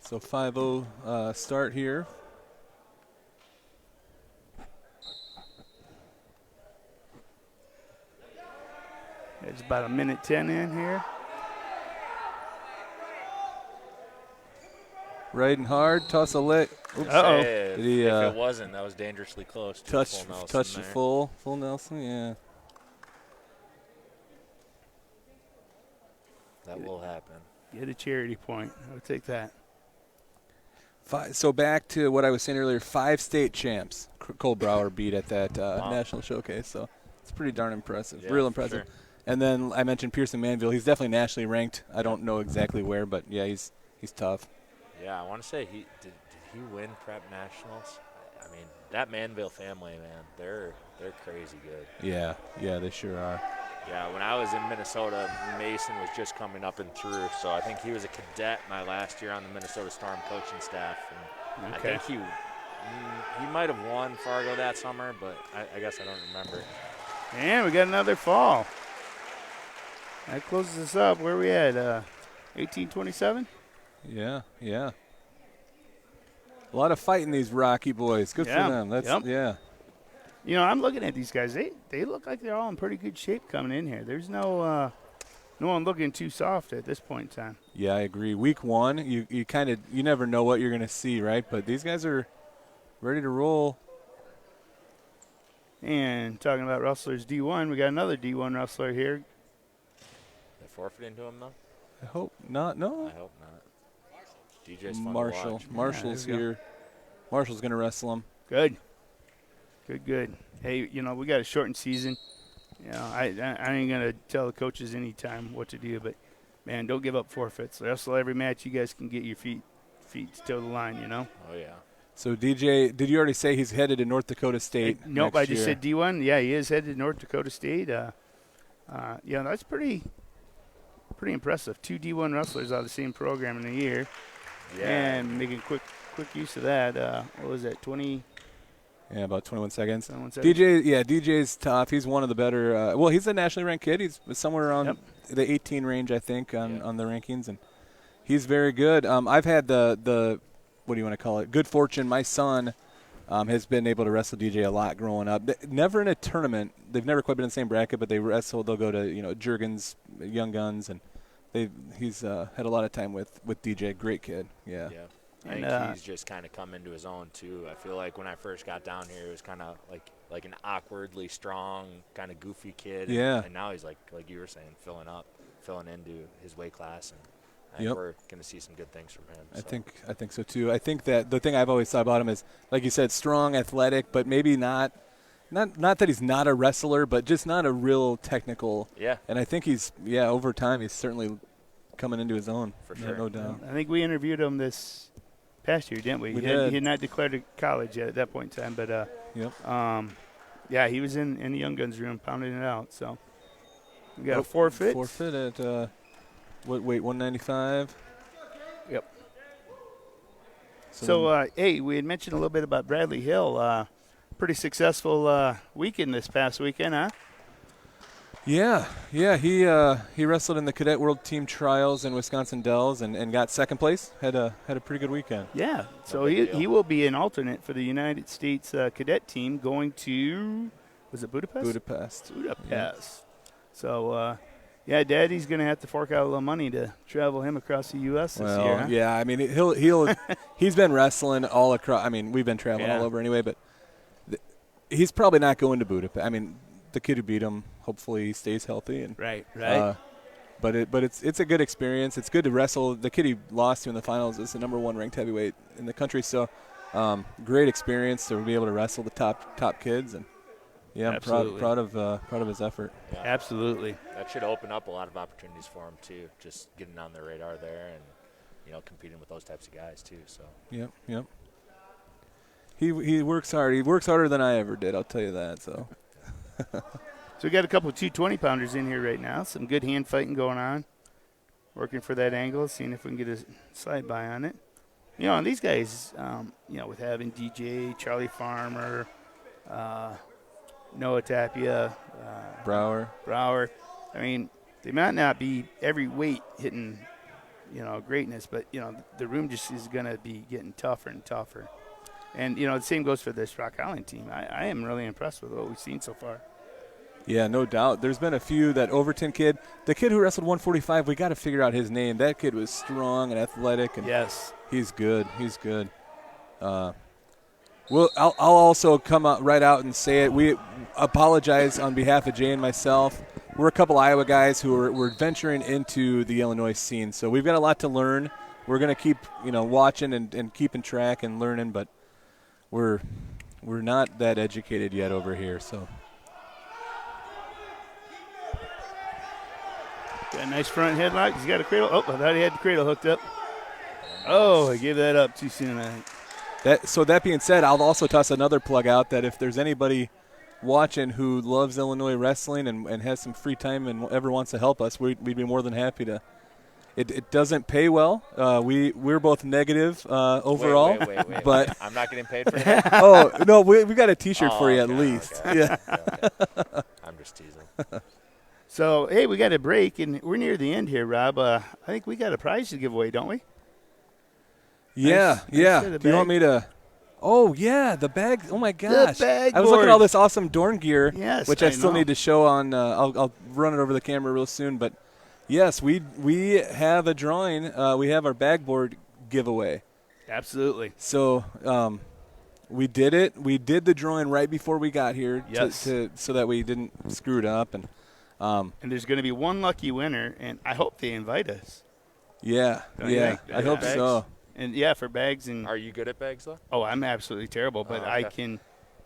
So 5-0 start here. It's about 1:10 in here. Riding hard, toss a lick. Oops. Uh-oh. If it wasn't, that was dangerously close to Touch full Nelson there. full Nelson, yeah. That will happen. Get a charity point. I would take that. So back to what I was saying earlier, 5 state champs Cole Brauer beat at that national showcase. So it's pretty darn impressive, real impressive. Sure. And then I mentioned Pearson Manville. He's definitely nationally ranked. I don't know exactly where, but yeah, he's tough. Yeah, I want to say did he win prep nationals? I mean, that Manville family, man, they're crazy good. Yeah, they sure are. Yeah, when I was in Minnesota, Mason was just coming up and through, so I think he was a cadet my last year on the Minnesota Storm coaching staff. And Okay. I think he might have won Fargo that summer, but I guess I don't remember. And we got another fall. That closes us up. Where are we at? 1827? Yeah. A lot of fighting these Rocky boys. Good Yeah, for them. That's yep. yeah. You know, I'm looking at these guys. They look like they're all in pretty good shape coming in here. There's no one looking too soft at this point in time. Yeah, I agree. Week 1, you never know what you're going to see, right? But these guys are ready to roll. And talking about wrestlers D1, we got another D1 wrestler here. They forfeiting to him, though? I hope not. No. I hope not. DJ's fun to Marshall. watch. Marshall's there we go. here. Marshall's going to wrestle him. Good. Hey, you know, we got a shortened season. You know, I ain't going to tell the coaches anytime what to do, but, man, don't give up forfeits. Wrestle every match you guys can get your feet to toe the line, you know. Oh, yeah. So, DJ, did you already say he's headed to North Dakota State? Nope, next I just year? said D1. Yeah, he is headed to North Dakota State. Yeah, that's pretty impressive. 2 D1 wrestlers out of the same program in a year. Yeah. And making quick use of that. What was that, 20? Yeah, about 21 seconds. 21 seconds. DJ's tough. He's one of the better. He's a nationally ranked kid. He's somewhere around the 18 range, I think, on the rankings, and he's very good. I've had the what do you want to call it? Good fortune. My son has been able to wrestle DJ a lot growing up. Never in a tournament. They've never quite been in the same bracket, but they wrestle. They'll go to Jurgens, Young Guns, and he's had a lot of time with DJ. Great kid. Yeah. Yeah. I think he's just kind of come into his own, too. I feel like when I first got down here, it was kind of like an awkwardly strong, kind of goofy kid. Yeah. And now he's, like you were saying, filling into his weight class. And I think we're going to see some good things from him. I think so, too. I think that the thing I've always thought about him is, like you said, strong, athletic, but maybe not that he's not a wrestler, but just not a real technical. Yeah. And I think over time, he's certainly coming into his own. For sure. No doubt. I think we interviewed him this past year, didn't we? We He did. had not declared college yet at that point in time, but yeah, he was in the Young Guns room pounding it out. So we got a forfeit. Forfeit at what weight? 195. Yep. So hey, we had mentioned a little bit about Bradley Hill. Pretty successful weekend this past weekend, huh? Yeah. He wrestled in the Cadet World Team Trials in Wisconsin Dells and got second place. Had a pretty good weekend. Yeah. So he will be an alternate for the United States cadet team going to, was it Budapest? Budapest. Yeah. So Daddy's going to have to fork out a little money to travel him across the U.S. this year. Huh? Yeah. I mean, he'll he's been wrestling all across. I mean, we've been traveling all over anyway, but he's probably not going to Budapest. I mean, the kid who beat him, hopefully he stays healthy. And right. But it's a good experience. It's good to wrestle. The kid he lost to in the finals is the #1 ranked heavyweight in the country. So great experience to be able to wrestle the top kids. And yeah, I'm proud of his effort. Yeah. Absolutely. That should open up a lot of opportunities for him, too, just getting on the radar there and, competing with those types of guys, too. So. Yep. He works hard. He works harder than I ever did, I'll tell you that. So So we got a couple of 220-pounders in here right now. Some good hand fighting going on. Working for that angle, seeing if we can get a slide by on it. And these guys, with having DJ, Charlie Farmer, Noah Tapia, Brauer. I mean, they might not be every weight hitting, greatness, but, the room just is going to be getting tougher and tougher. And, the same goes for this Rock Island team. I am really impressed with what we've seen so far. Yeah, no doubt. There's been a few. That Overton kid, the kid who wrestled 145, we got to figure out his name. That kid was strong and athletic. And yes. He's good. I'll also come out right out and say it. We apologize on behalf of Jay and myself. We're a couple Iowa guys who we're venturing into the Illinois scene, so we've got a lot to learn. We're going to keep watching and keeping track and learning, but we're not that educated yet over here. So got a nice front headlock. He's got a cradle. Oh, I thought he had the cradle hooked up. Oh, I gave that up too soon, I think. So that being said, I'll also toss another plug out that if there's anybody watching who loves Illinois wrestling and has some free time and ever wants to help us, we'd be more than happy to. It doesn't pay well. We're both negative overall. Wait. But I'm not getting paid for that. oh no, we got a T-shirt for you at Okay, least. okay. Yeah. Okay. I'm just teasing. So, hey, we got a break, and we're near the end here, Rob. I think we got a prize to give away, don't we? Yeah, Nice yeah. set of Do you want bag. me to? Oh yeah, the bag. Oh my gosh, bag I was looking at board. all this awesome Dorn gear, Yes, which I I still know. need to show on. I'll run it over the camera real soon. But yes, we have a drawing. We have our bag board giveaway. Absolutely. So we did it. We did the drawing right before we got here, Yes. so that we didn't screw it up. And And there's going to be one lucky winner, and I hope they invite us. yeah, Don't you yeah, think? I hope Bags? so. And, yeah, for bags. And Are you good at bags, though? oh, I'm absolutely terrible, but Oh, I okay. can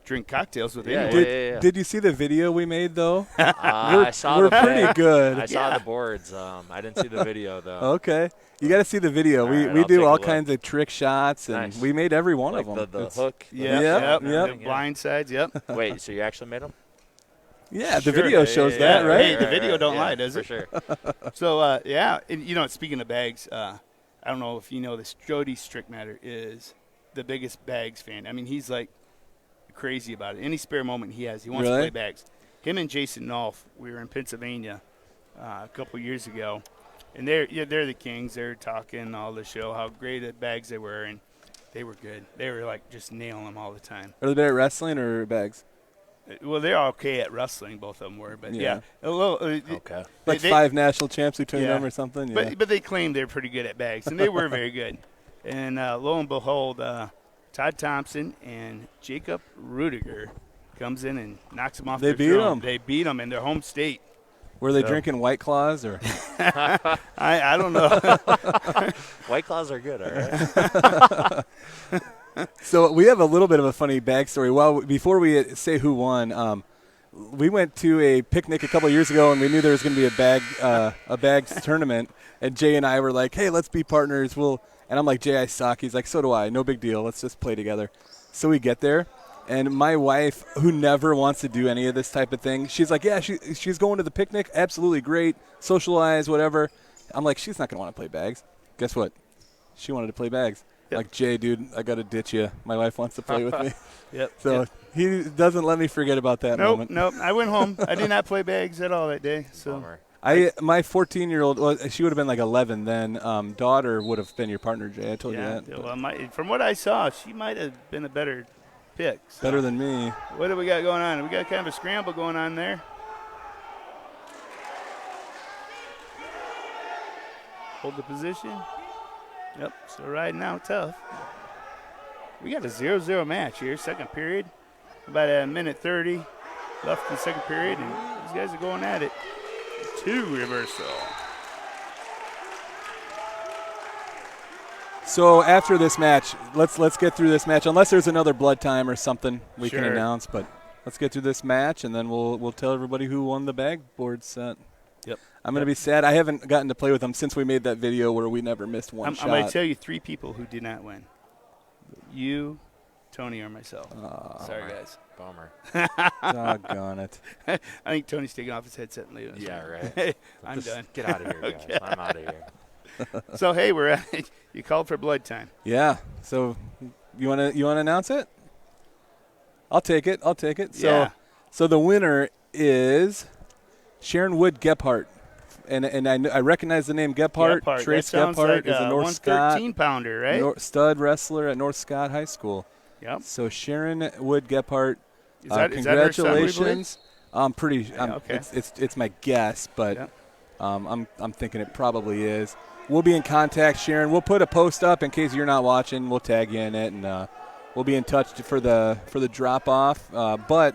drink cocktails with Yeah, anyone. yeah. Did you see the video we made though? I saw we're the pretty good. I saw Yeah. the boards. I didn't see the video, though. Okay. You got to see the video. All we right, we I'll do take a all look. kinds of trick shots, and Nice. we made every one Like of them. the It's- hook. Yeah, Yep, yep. yep. The blind sides, yep. Wait, so you actually made them? Yeah, the Sure. video shows yeah, that, yeah. right? Hey, the video don't lie, does for it? sure. So, yeah, and, you know, speaking of bags, I don't know if you know this, Jody Strickmatter is the biggest bags fan. I mean, he's like crazy about it. Any spare moment he has, he wants to Really? play bags. Him and Jason Nolf, we were in Pennsylvania a couple years ago, and they're the kings. They're talking all the show how great at bags they were, and they were good. They were like just nailing them all the time. Are they better at wrestling or bags? Well, they're okay at wrestling, both of them were, but Yeah. yeah. Well, Okay. Like they- 5 national champs between Yeah. them or something? Yeah. But they claimed they're pretty good at bags, and they were very good. And lo and behold, Todd Thompson and Jacob Rudiger comes in and knocks them off They their beat throne. 'em. They beat them in their home state. Were they So- drinking White Claws or? I don't know. White Claws are good, all right? So we have a little bit of a funny backstory. Well, before we say who won, we went to a picnic a couple years ago, and we knew there was going to be a bags tournament. And Jay and I were like, "Hey, let's be partners." And I'm like, "Jay, I suck." He's like, "So do I. No big deal. Let's just play together." So we get there, and my wife, who never wants to do any of this type of thing, she's like, "Yeah, she's going to the picnic. Absolutely great. Socialize, whatever." I'm like, "She's not going to want to play bags." Guess what? She wanted to play bags. Yep. Like, Jay, dude, I got to ditch you. My wife wants to play with me. Yep. So yep. he doesn't let me forget about that moment. Nope. I went home. I did not play bags at all that day. So Bummer. My 14-year-old, well, she would have been like 11 then. Daughter would have been your partner, Jay. I told you yeah. that. Well, from what I saw, she might have been a better pick. So. Better than me. What do we got going on? We got kind of a scramble going on there. Hold the position. Yep, still riding out tough. We got a 0-0 match here, second period. About a minute 30 left in the second period, and these guys are going at it. 2 reversal. So after this match, let's get through this match. Unless there's another blood time or something we can Sure. announce, but let's get through this match, and then we'll tell everybody who won the bag board set. Yep. I'm going to be sad. I haven't gotten to play with them since we made that video where we never missed one I'm shot. going to tell you 3 people who did not win. You, Tony, or myself. Sorry, guys. Bummer. Doggone it. I think Tony's taking off his headset and leaving. Yeah, right. I'm Just done. Get out of here, guys. Okay. I'm out of here. So, hey, we're at it. You called for blood time. Yeah. So you want to announce it? I'll take it. So Yeah. so the winner is Sharon Wood Gephardt. And I recognize the name Gephardt. Gephardt. Trace That sounds Gephardt like is a a North Scott 113-pounder, right? stud wrestler at North Scott High School. Yep. So Sharon Wood Gephardt, Is that her son, we believe? congratulations. I'm pretty. okay. It's my guess, but Yep. I'm thinking it probably is. We'll be in contact, Sharon. We'll put a post up in case you're not watching. We'll tag you in it, and we'll be in touch for the drop off. But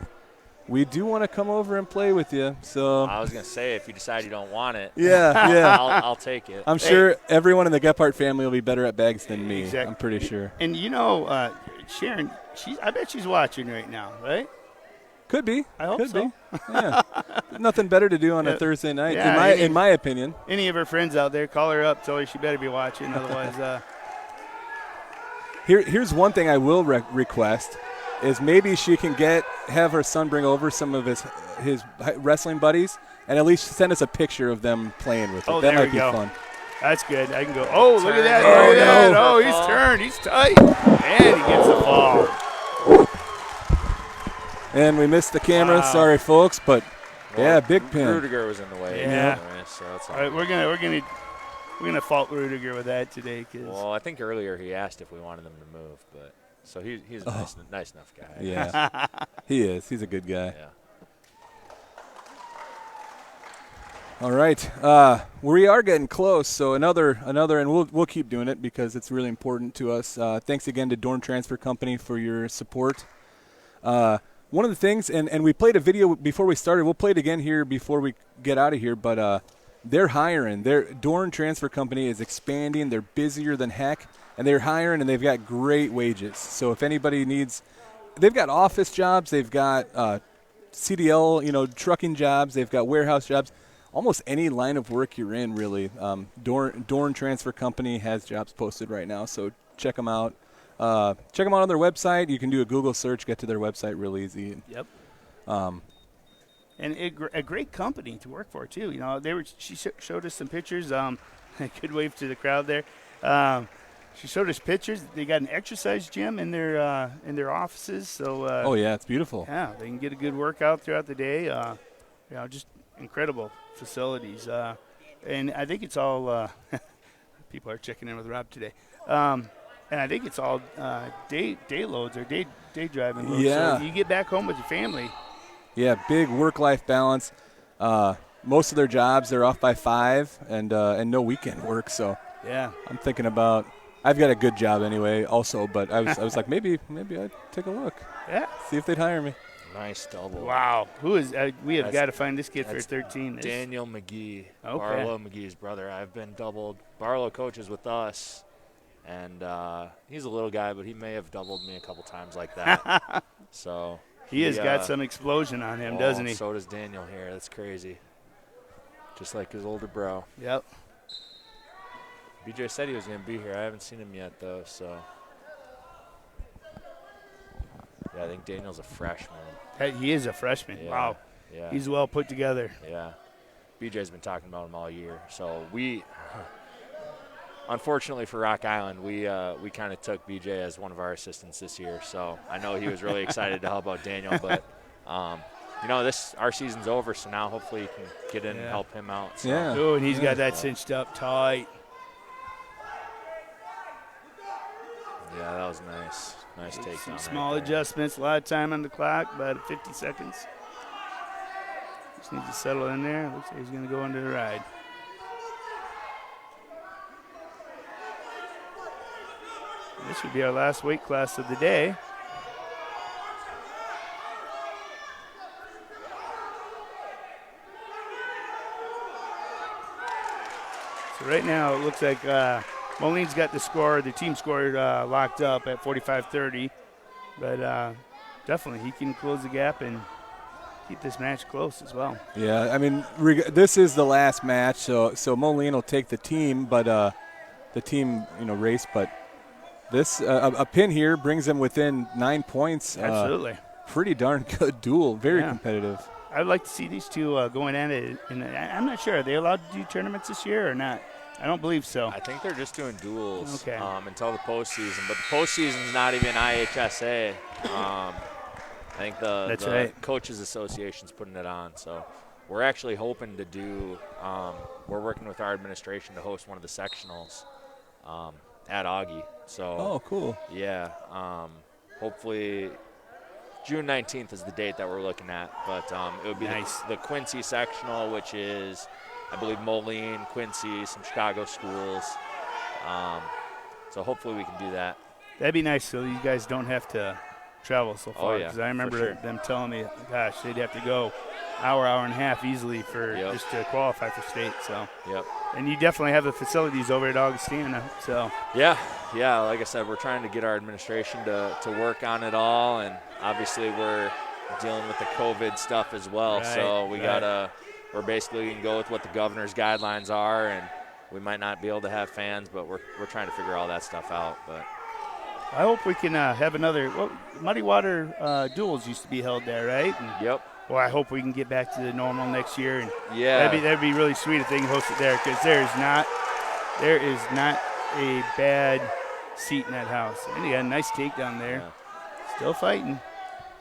we do want to come over and play with you. So I was going to say, if you decide you don't want it, yeah. I'll take it. I'm sure everyone in the Gephardt family will be better at bags than me. Exactly. I'm pretty sure. And you know, Sharon, I bet she's watching right now, right? Could be. I hope Could so. be. Yeah. Nothing better to do on a Yeah. Thursday night, Yeah, in my opinion. Any of her friends out there, call her up, tell her she better be watching. Otherwise, Here's one thing I will request is maybe she can get have her son bring over some of his wrestling buddies and at least send us a picture of them playing with it. Oh, that there might we be go. fun. That's good. I can go. Oh, look at that. Turn. Look at that. No. Oh, he's turned. He's tight. And he gets the ball. And we missed the camera. Wow. Sorry, folks, but Well, big pin. Rudiger was in the way. Yeah. Anyway, so that's All right, we're gonna fault Rudiger with that today, kids. Well, I think earlier he asked if we wanted them to move, but so he's a nice enough guy. Yeah, he is. He's a good guy. Yeah. All right, we are getting close. So another, and we'll keep doing it because it's really important to us. Thanks again to Dorn Transfer Company for your support. One of the things, and we played a video before we started. We'll play it again here before we get out of here. But they're hiring. Dorn Transfer Company is expanding. They're busier than heck, and they're hiring, and they've got great wages. So if anybody needs, they've got office jobs. They've got CDL, trucking jobs. They've got warehouse jobs. Almost any line of work you're in, really. Dorn Transfer Company has jobs posted right now, so check them out. Check them out on their website. You can do a Google search, get to their website real easy. Yep. And a great company to work for too. She showed us some pictures. Good wave to the crowd there. She showed us pictures. They got an exercise gym in their offices. So. Oh yeah, it's beautiful. Yeah, they can get a good workout throughout the day. Just incredible facilities. And I think it's all. People are checking in with Rob today. And I think it's all day loads or day driving loads. Yeah. So you get back home with your family. Yeah, big work-life balance. Most of their jobs, they're off by 5 and no weekend work. So yeah, I'm thinking about. I've got a good job anyway, also, but I was like maybe I'd take a look. Yeah. See if they'd hire me. Nice double. Wow. Who is? We have got to find this kid for 13. Daniel Mcgee, Okay. Barlow Mcgee's brother. I've been doubled. Barlow coaches with us, and he's a little guy, but he may have doubled me a couple times like that. So he has got some explosion on him, doesn't he? So does Daniel here. That's crazy. Just like his older bro. Yep. BJ said he was going to be here. I haven't seen him yet, though, so. Yeah, I think Daniel's a freshman. Hey, he is a freshman. Yeah. Wow. Yeah. He's well put together. Yeah. BJ's been talking about him all year. So unfortunately for Rock Island, we kind of took BJ as one of our assistants this year. So I know he was really excited to help out Daniel, but our season's over, so now hopefully you can get in and help him out. So. Yeah. Oh, and he's got that cinched up tight. Yeah, that was nice. Nice takedown. Some small adjustments, a lot of time on the clock, about 50 seconds. Just needs to settle in there. Looks like he's going to go into the ride. This would be our last weight class of the day. So right now it looks like Moline's got the team score locked up at 45-30. But definitely he can close the gap and keep this match close as well. Yeah, I mean, this is the last match, so Moline will take the team, but the team race. But this a pin here brings them within 9 points. Absolutely, pretty darn good duel, very competitive. I'd like to see these two going at it. And I'm not sure, are they allowed to do tournaments this year or not? I don't believe so. I think they're just doing duels until the postseason. But the postseason's not even IHSA. I think the Coaches Association's putting it on. So we're actually hoping to do we're working with our administration to host one of the sectionals at Augie. So cool. Yeah. Hopefully June 19th is the date that we're looking at. But it would be the Quincy sectional, which is – I believe Moline, Quincy, some Chicago schools. So hopefully we can do that. That'd be nice so you guys don't have to travel so far. Because I remember them telling me, gosh, they'd have to go hour and a half easily for just to qualify for state. So. Yep. And you definitely have the facilities over at Augustana. So. Yeah. Like I said, we're trying to get our administration to work on it all. And obviously we're dealing with the COVID stuff as well. Right, so we got to – we're basically going to go with what the governor's guidelines are, and we might not be able to have fans, but we're trying to figure all that stuff out. But I hope we can have another. Well, Muddy Water duels used to be held there, right? And, Yep. well, I hope we can get back to the normal next year, and Yeah. that'd be really sweet if they can host it there, because there is not a bad seat in that house. And he got a nice takedown there. Yeah. Still fighting.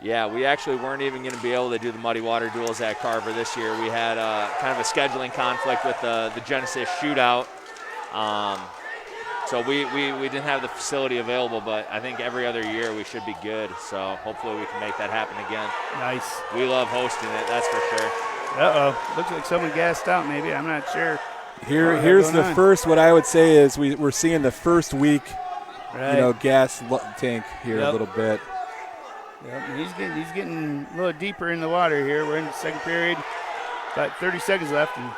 Yeah, we actually weren't even going to be able to do the Muddy Water duels at Carver this year. We had kind of a scheduling conflict with the Genesis shootout. So we didn't have the facility available, but I think every other year we should be good. So hopefully we can make that happen again. Nice. We love hosting it, that's for sure. Uh-oh. Looks like someone gassed out maybe. I'm not sure. Here's the first, what I would say is we're seeing the first week, Right. gas tank here a little bit. Yep, and he's getting a little deeper in the water here. We're in the second period. About 30 seconds left. And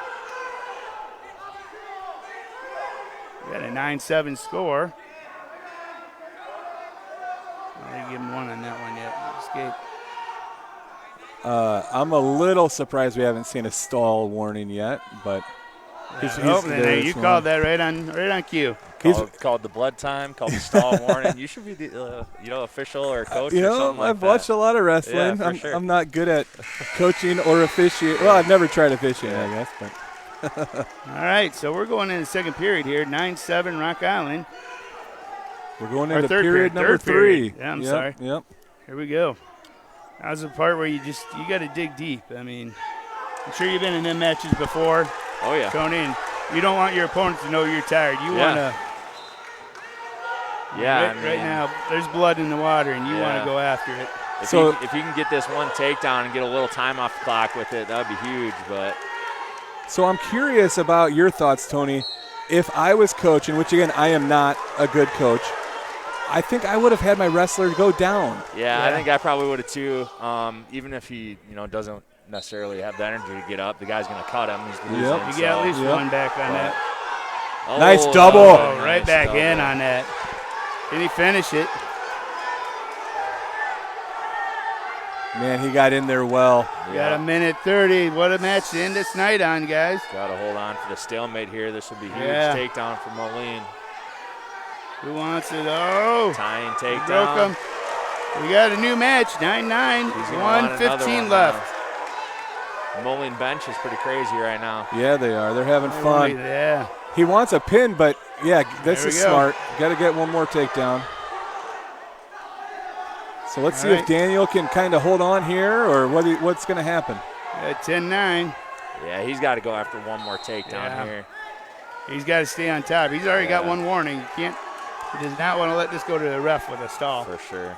we got a 9-7 score. I didn't give him one on that one yet. Escape. I'm a little surprised we haven't seen a stall warning yet, but You called that right on cue. Called the blood time, called the stall warning. You should be the official or coach or something like I've watched a lot of wrestling. Yeah, sure. I'm not good at coaching or officiating. Well, I've never tried officiating, I guess. But All right, so we're going in the second period here. 9-7 Rock Island. we're going Or into third period period, number third 3. period. Yeah, I'm Yep, sorry. Yep. Here we go. Now's the part where you got to dig deep. I mean, I'm sure you've been in them matches before, Oh, yeah. Tony, and you don't want your opponent to know you're tired. You want to. Yeah, Right now, there's blood in the water, and you want to go after it. If you can get this one takedown and get a little time off the clock with it, that would be huge. But So I'm curious about your thoughts, Tony. If I was coaching, which again I am not a good coach, I think I would have had my wrestler go down. yeah, I think I probably would have too. Even if he doesn't necessarily have the energy to get up, the guy's going to cut him. He's losing. Yep. You get at least one back on that. Nice double. Oh, right nice back double. in on that. Can he finish it? Man, he got in there well. Got a minute 30. What a match to end this night on, guys. Got to hold on for the stalemate here. This would be huge takedown for Moline. Who wants it? Oh. Tying Broke takedown. him. We got a new match. 9-9. He's gonna want another 1:15 one left. now. Moline bench is pretty crazy right now. Yeah, they are. They're having fun. Yeah. He wants a pin, but yeah, this There is we go. smart. Got to get one more takedown. So let's see if Daniel can kind of hold on here, or what's going to happen. 10-9. Yeah, he's got to go after one more takedown here. He's got to stay on top. He's already got one warning. He does not want to let this go to the ref with a stall. For sure.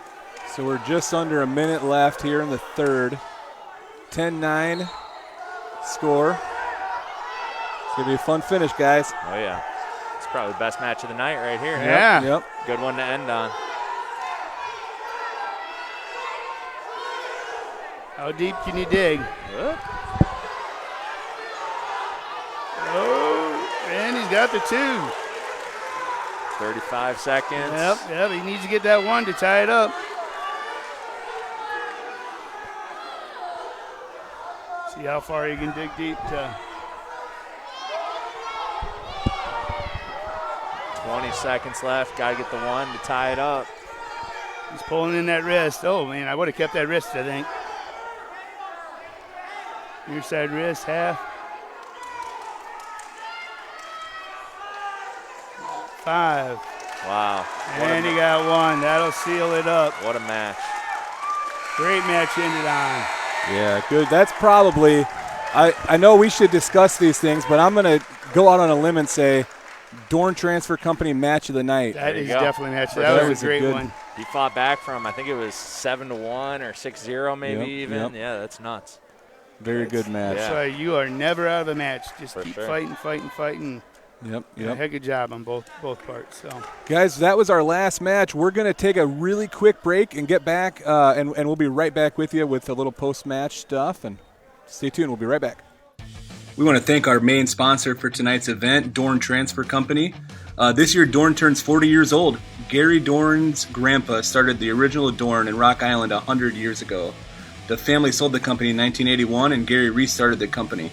So we're just under a minute left here in the third. 10-9 score. It's going to be a fun finish, guys. Oh, yeah. It's probably the best match of the night right here. Yeah. Yep. Good one to end on. How deep can you dig? Whoop. Oh, and he's got the 2. 35 seconds. Yep. He needs to get that 1 to tie it up. See how far you can dig deep to. 20 seconds left. Got to get the 1 to tie it up. He's pulling in that wrist. Oh, man, I would have kept that wrist, I think. Near side wrist, half. 5. Wow. And he got 1. That'll seal it up. What a match. Great match ended on. Yeah, good. That's probably, I know we should discuss these things, but I'm going to go out on a limb and say Dorn Transfer Company match of the night. That is go. definitely a match. For That sure. was a great good one. He fought back from, I think it was 7-1 or 6-0 maybe Yep, even. yep. Yeah, that's nuts. Very good match. That's why you are never out of a match. Just For keep sure. fighting. Yep. A heck of a job on both parts. So Guys, that was our last match. We're going to take a really quick break and get back, and we'll be right back with you with a little post-match stuff. And stay tuned. We'll be right back. We want to thank our main sponsor for tonight's event, Dorn Transfer Company. This year, Dorn turns 40 years old. Gary Dorn's grandpa started the original Dorn in Rock Island 100 years ago. The family sold the company in 1981, and Gary restarted the company.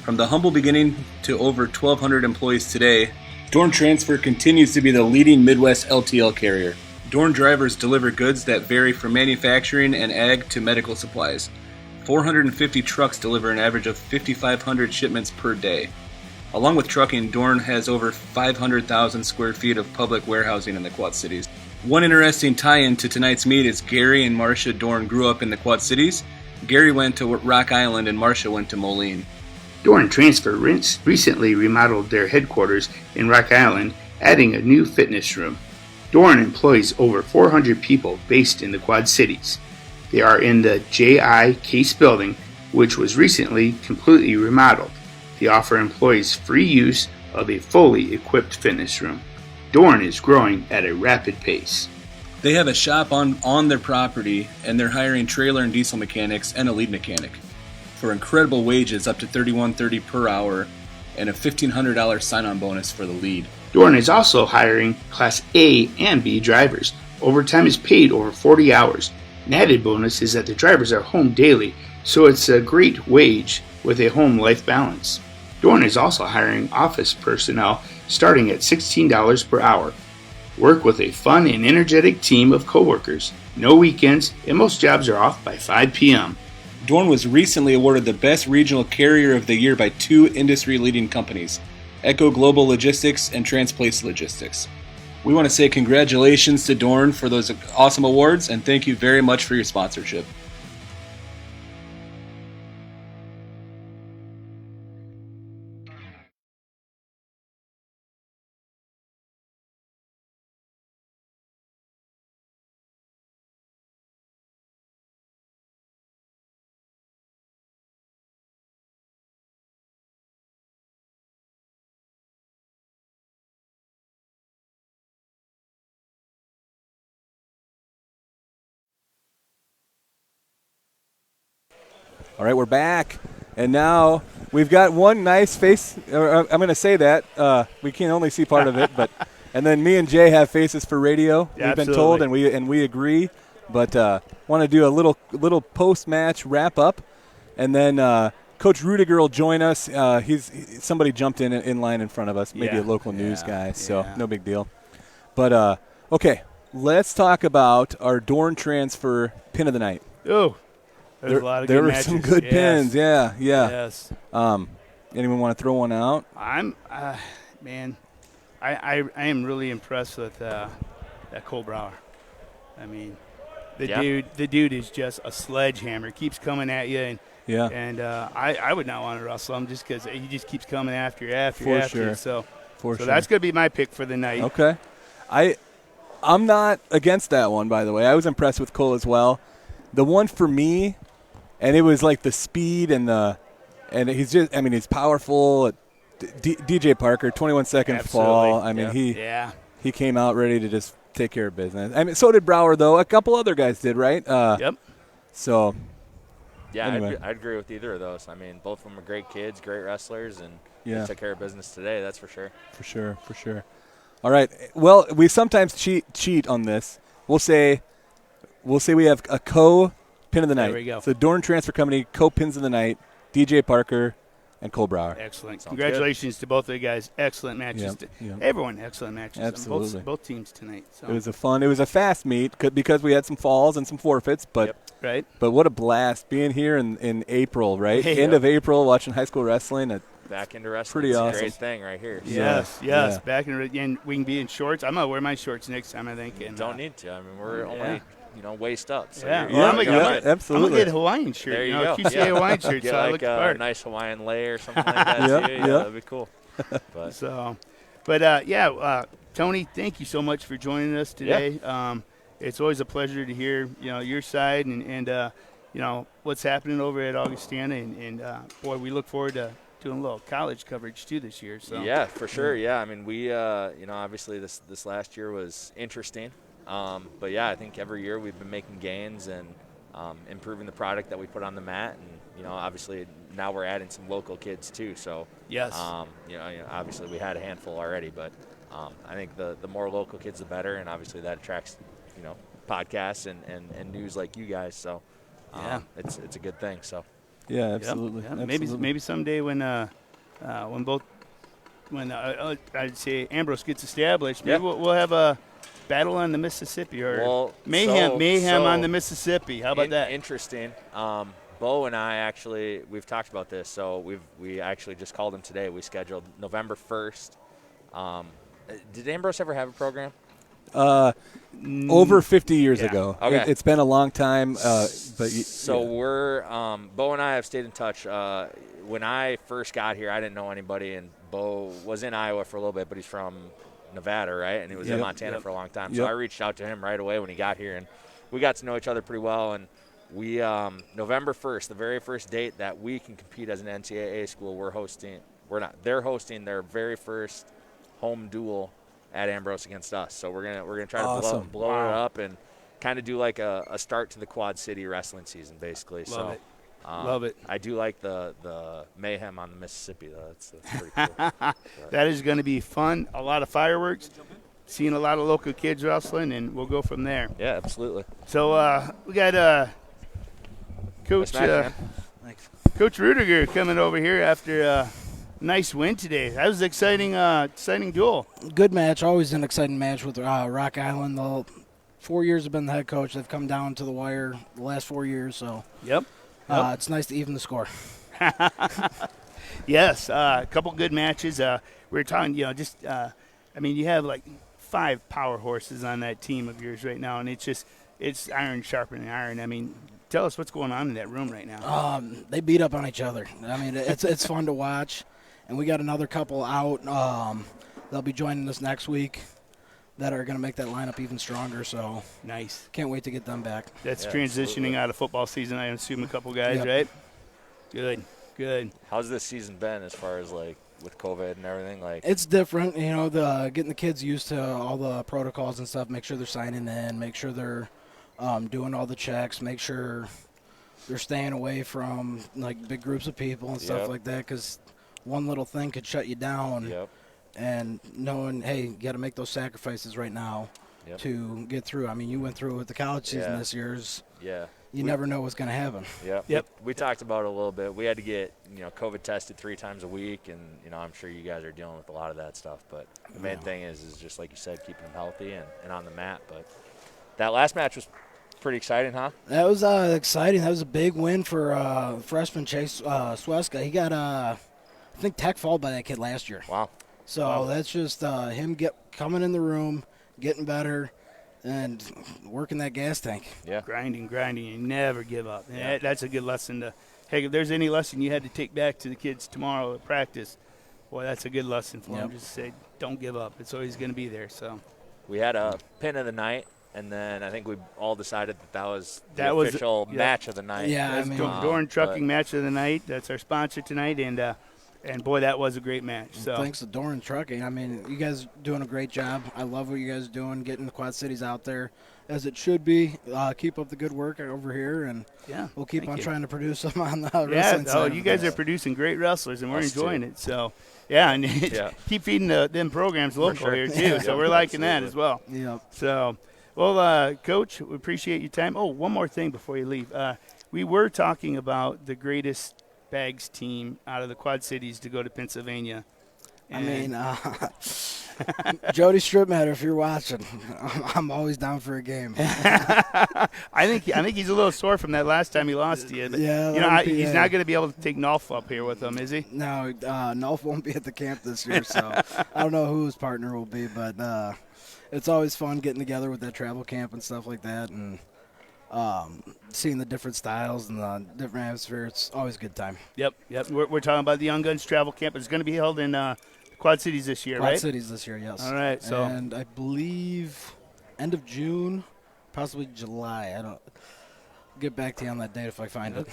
From the humble beginning to over 1,200 employees today, Dorn Transfer continues to be the leading Midwest LTL carrier. Dorn drivers deliver goods that vary from manufacturing and ag to medical supplies. 450 trucks deliver an average of 5,500 shipments per day. Along with trucking, Dorn has over 500,000 square feet of public warehousing in the Quad Cities. One interesting tie-in to tonight's meet is Gary and Marcia Dorn grew up in the Quad Cities. Gary went to Rock Island and Marcia went to Moline. Dorn Transfer recently remodeled their headquarters in Rock Island, adding a new fitness room. Dorn employs over 400 people based in the Quad Cities. They are in the J.I. Case building, which was recently completely remodeled. They offer employees free use of a fully equipped fitness room. Dorn is growing at a rapid pace. They have a shop on their property, and they're hiring trailer and diesel mechanics and a lead mechanic for incredible wages up to $31.30 per hour and a $1,500 sign-on bonus for the lead. Dorn is also hiring Class A and B drivers. Overtime is paid over 40 hours. An added bonus is that the drivers are home daily, so it's a great wage with a home-life balance. Dorn is also hiring office personnel starting at $16 per hour. Work with a fun and energetic team of coworkers. No weekends, and most jobs are off by 5 p.m. Dorn was recently awarded the Best Regional Carrier of the Year by two industry-leading companies, Echo Global Logistics and Transplace Logistics. We want to say congratulations to Dorn for those awesome awards, and thank you very much for your sponsorship. All right, we're back, and now we've got one nice face. I'm going to say that we can only see part of it, but and then me and Jay have faces for radio. Yeah, we've been told, and we agree. But want to do a little post-match wrap up, and then Coach Rudiger will join us. Somebody jumped in line in front of us, maybe a local news guy, so no big deal. But okay, let's talk about our Dorn transfer pin of the night. Oh. There were some good pins, yeah. Yes. Anyone want to throw one out? Man, I am really impressed with that Cole Brauer. I mean, the dude is just a sledgehammer. Keeps coming at you, and I would not want to wrestle him just because he just keeps coming after you. So that's going to be my pick for the night. Okay, I'm not against that one, by the way. I was impressed with Cole as well. The one for me. And it was like the speed and he's just, I mean, he's powerful. DJ Parker, 21-second fall. I mean, he came out ready to just take care of business. I mean, so did Brauer, though. A couple other guys did, right? Yep. So, yeah, anyway. I'd agree with either of those. I mean, both of them are great kids, great wrestlers, and they took care of business today, that's for sure. For sure. All right. Well, we sometimes cheat on this. We'll say we have a pin of the night. There we go. So Dorn Transfer Company co-pins of the night, DJ Parker and Cole Brauer. Excellent. Sounds Congratulations to both of you guys. Excellent matches. Yep. Everyone, excellent matches. Absolutely. Both teams tonight. So. It was a fast meet because we had some falls and some forfeits, but right. But what a blast being here in April, right? End of April, watching high school wrestling. Back into wrestling. Pretty it's awesome. A great thing right here. Yes. Yeah. Back and we can be in shorts. I'm gonna wear my shorts next time, I think. And, don't need to. I mean, we're only waist up. So absolutely. I'm gonna get a Hawaiian shirt. There you go. QCA Hawaiian shirt. Get so I like look a smart. nice Hawaiian lei or something like that. That'd be cool. Tony, thank you so much for joining us today. It's always a pleasure to hear your side and what's happening over at Augustana, and boy, we look forward to doing a little college coverage too this year. So yeah, for sure. Yeah, I mean, we obviously this last year was interesting, but yeah, I think every year we've been making gains and improving the product that we put on the mat, and obviously now we're adding some local kids too. So yes, obviously we had a handful already, but I think the more local kids the better, and obviously that attracts podcasts and news like you guys. So it's a good thing. So. Yeah, absolutely. Yep. Absolutely. Maybe someday when I'd say Ambrose gets established, maybe we'll have Battle on the Mississippi, or Well, mayhem so on the Mississippi. How about that? Interesting. Bo and I actually, we've talked about this. So we actually just called him today. We scheduled November 1st. Did Ambrose ever have a program? Over 50 years ago. Okay. It's been a long time. We're Bo and I have stayed in touch. When I first got here, I didn't know anybody, and Bo was in Iowa for a little bit, but he's from Nevada, right? And he was in Montana for a long time. So I reached out to him right away when he got here, and we got to know each other pretty well. And we November 1st, the very first date that we can compete as an NCAA school, they're hosting their very first home duel at Ambrose against us. So we're gonna try to blow it up and kind of do like a start to the Quad City wrestling season, basically. Love it. I do like the mayhem on the Mississippi, though. That's pretty cool. That is going to be fun. A lot of fireworks. Seeing a lot of local kids wrestling, and we'll go from there. Yeah, absolutely. So we got Coach Coach Rudiger coming over here after a nice win today. That was an exciting duel. Good match. Always an exciting match with Rock Island. The 4 years I've been the head coach. They've come down to the wire the last 4 years. So Yep. it's nice to even the score. Yes, a couple good matches. We were talking, you have like 5 power horses on that team of yours right now, and it's iron sharpening iron. I mean, tell us what's going on in that room right now. They beat up on each other. I mean, it's fun to watch. And we got another couple out. They'll be joining us next week that are going to make that lineup even stronger. So Nice. Can't wait to get them back. That's transitioning out of football season, I assume, a couple guys, right? Good. How's this season been as far as like with COVID and everything? Like It's different, getting the kids used to all the protocols and stuff. Make sure they're signing in. Make sure they're doing all the checks. Make sure they're staying away from like big groups of people and stuff like that, because one little thing could shut you down. Yep. And knowing, hey, you got to make those sacrifices right now to get through. I mean, you went through it with the college season this year. You never know what's going to happen. Yep. We talked about it a little bit. We had to get COVID tested 3 times a week, and I'm sure you guys are dealing with a lot of that stuff. But the main thing is just like you said, keeping them healthy and on the mat. But that last match was pretty exciting, huh? That was exciting. That was a big win for freshman Chase Sweska. He got I think tech fouled by that kid last year. Wow. So that's just him coming in the room, getting better, and working that gas tank. Yeah. Grinding, and never give up. Yeah. That's a good lesson if there's any lesson you had to take back to the kids tomorrow at practice, boy, that's a good lesson for them. Just say, don't give up. It's always going to be there. So we had a pin of the night, and then I think we all decided that was the official match of the night. Yeah, Dorn Trucking match of the night. That's our sponsor tonight, and boy, that was a great match. So thanks to Dorn Trucking. I mean, you guys are doing a great job. I love what you guys are doing, getting the Quad Cities out there as it should be. Keep up the good work over here, and we'll keep on trying to produce them on the wrestling side. You guys are producing great wrestlers, and we're enjoying it. So, and keep feeding them programs local here, too. So we're liking that as well. Yeah. So, well, Coach, we appreciate your time. Oh, one more thing before you leave. We were talking about the greatest bags team out of the Quad Cities to go to Pennsylvania. I mean, Jody Stripmatter, if you're watching, I'm always down for a game. I think he's a little sore from that last time he lost to you. But, he's not going to be able to take Nolf up here with him, is he? No, Nolf won't be at the camp this year, so I don't know who his partner will be, but it's always fun getting together with that travel camp and stuff like that, and seeing the different styles and the different atmosphere. It's always a good time. Yep. We're talking about the Young Guns travel camp. It's going to be held in Quad Cities this year, right? Quad Cities this year, yes. All right. So, and I believe end of June, possibly July. I'll get back to you on that date if I find it.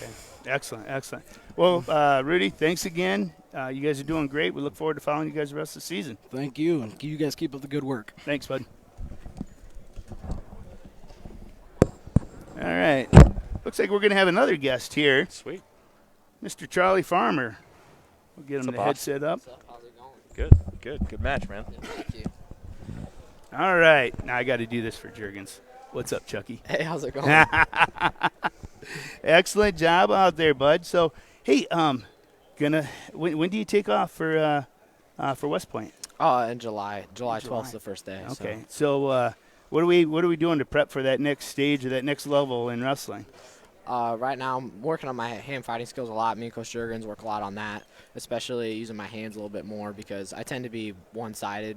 Excellent. Well, Rudy, thanks again. You guys are doing great. We look forward to following you guys the rest of the season. Thank you, and you guys keep up the good work. Thanks, bud. All right. Looks like we're going to have another guest here. Sweet. Mr. Charlie Farmer. We'll get him the headset up. How's it going? Good match, man. Thank you. All right. Now I got to do this for Juergens. What's up, Chucky? Hey, how's it going? Excellent job out there, bud. So, hey, when do you take off for West Point? In July. July 12th is the first day. Okay. So what are we doing to prep for that next stage or that next level in wrestling? Right now, I'm working on my hand fighting skills a lot. Me and Coach Jurgens work a lot on that, especially using my hands a little bit more because I tend to be one-sided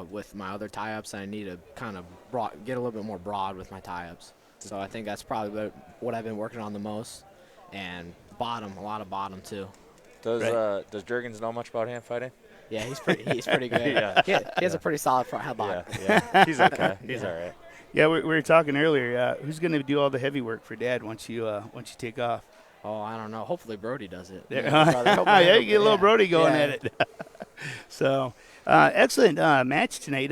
with my other tie-ups, and I need to kind of get a little bit more broad with my tie-ups. So I think that's probably what I've been working on the most, and a lot of bottom too. Does Jurgens know much about hand fighting? Yeah, he's pretty good. Yeah. He has a pretty solid front headlock. Yeah. He's okay. He's all right. Yeah, we were talking earlier. Who's going to do all the heavy work for Dad once you take off? Oh, I don't know. Hopefully Brody does it. Yeah, you get a little Brody going at it. So, excellent match tonight.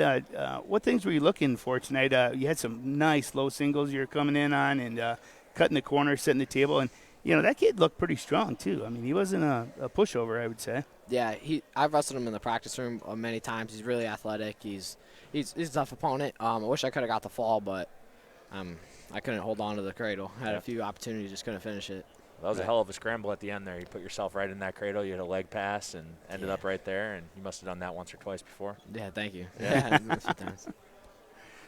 What things were you looking for tonight? You had some nice low singles you were coming in on and cutting the corner, setting the table. And, that kid looked pretty strong, too. I mean, he wasn't a pushover, I would say. Yeah, I've wrestled him in the practice room many times. He's really athletic. He's a tough opponent. I wish I could have got the fall, but I couldn't hold on to the cradle. I had a few opportunities, just couldn't finish it. That was a hell of a scramble at the end there. You put yourself right in that cradle. You had a leg pass and ended up right there, and you must have done that once or twice before. Yeah, thank you. Yeah, a few times.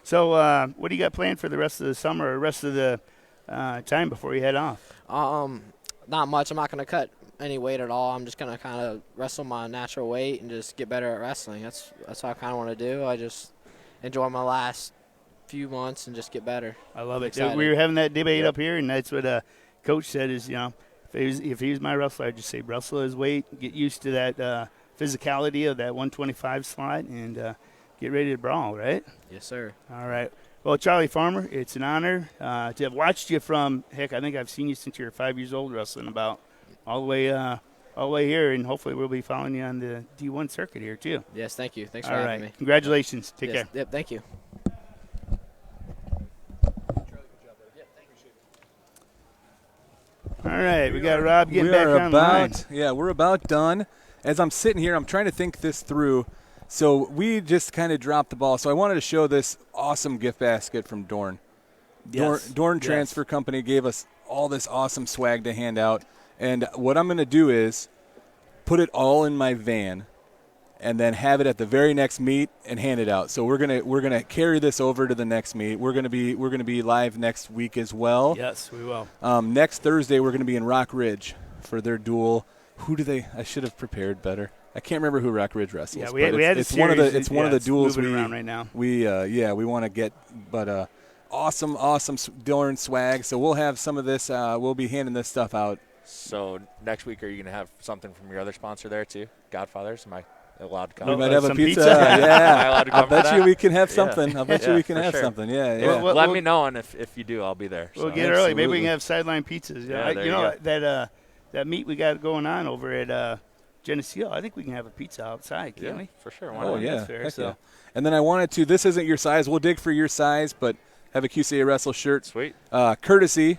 So what do you got planned for the rest of the summer or rest of the time before you head off? Not much. I'm not going to cut any weight at all. I'm just going to kind of wrestle my natural weight and just get better at wrestling. That's what I kind of want to do. I just enjoy my last few months and just get better. I love it. We were having that debate up here, and that's what Coach said is, if he was my wrestler, I'd just say wrestle his weight, get used to that physicality of that 125 slot, and get ready to brawl, right? Yes, sir. All right. Well, Charlie Farmer, it's an honor to have watched you from, I think I've seen you since you were 5 years old wrestling about all the way here, and hopefully we'll be following you on the D1 circuit here, too. Yes, thank you. Thanks for having me. Congratulations. Take care. Yep, thank you. All right, we got Rob getting back online. Yeah, we're about done. As I'm sitting here, I'm trying to think this through. So we just kind of dropped the ball. So I wanted to show this awesome gift basket from Dorn. Yes. Dorn Transfer Company gave us all this awesome swag to hand out. And what I'm going to do is put it all in my van and then have it at the very next meet and hand it out. So we're gonna carry this over to the next meet. We're gonna be live next week as well. Yes, we will. Next Thursday we're gonna be in Rock Ridge for their duel. I should have prepared better. I can't remember who Rock Ridge wrestles. Yeah, we had it's one of the duels around right now. We want to get, but awesome Dorn swag. So we'll have some of this. We'll be handing this stuff out. So next week, are you going to have something from your other sponsor there too? Godfathers, am I allowed to come? We might have a pizza. Am I Yeah, allowed to come I bet for you that? we can have something. I bet you we can for have sure. something. Yeah. Well, Let me know, and if you do, I'll be there. We'll So. get early. Maybe we can have sideline pizzas. Yeah, there you go. That meet we got going on over at Geneseo, I think we can have a pizza outside, can't we? For sure. Oh, yeah. That's fair, Heck so. yeah. And then I wanted to, this isn't your size. We'll dig for your size, but have a QCA Wrestle shirt. Sweet. Courtesy,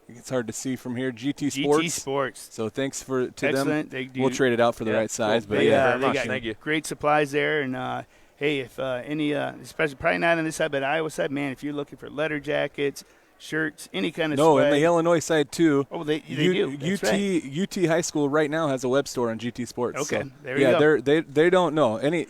it's hard to see from here, GT Sports. GT Sports. So thanks to Excellent. them. We'll trade it out for the right size. Cool. But Thank you yeah, very much. They got Thank you. great supplies there. And, hey, if any, especially probably not on this side, but Iowa side, man, if you're looking for leather jackets, shirts, any kind of swag. and the Illinois side too. Oh, they do. That's right. UT High School right now has a web store on GT Sports. Okay, so, there you go. They don't know any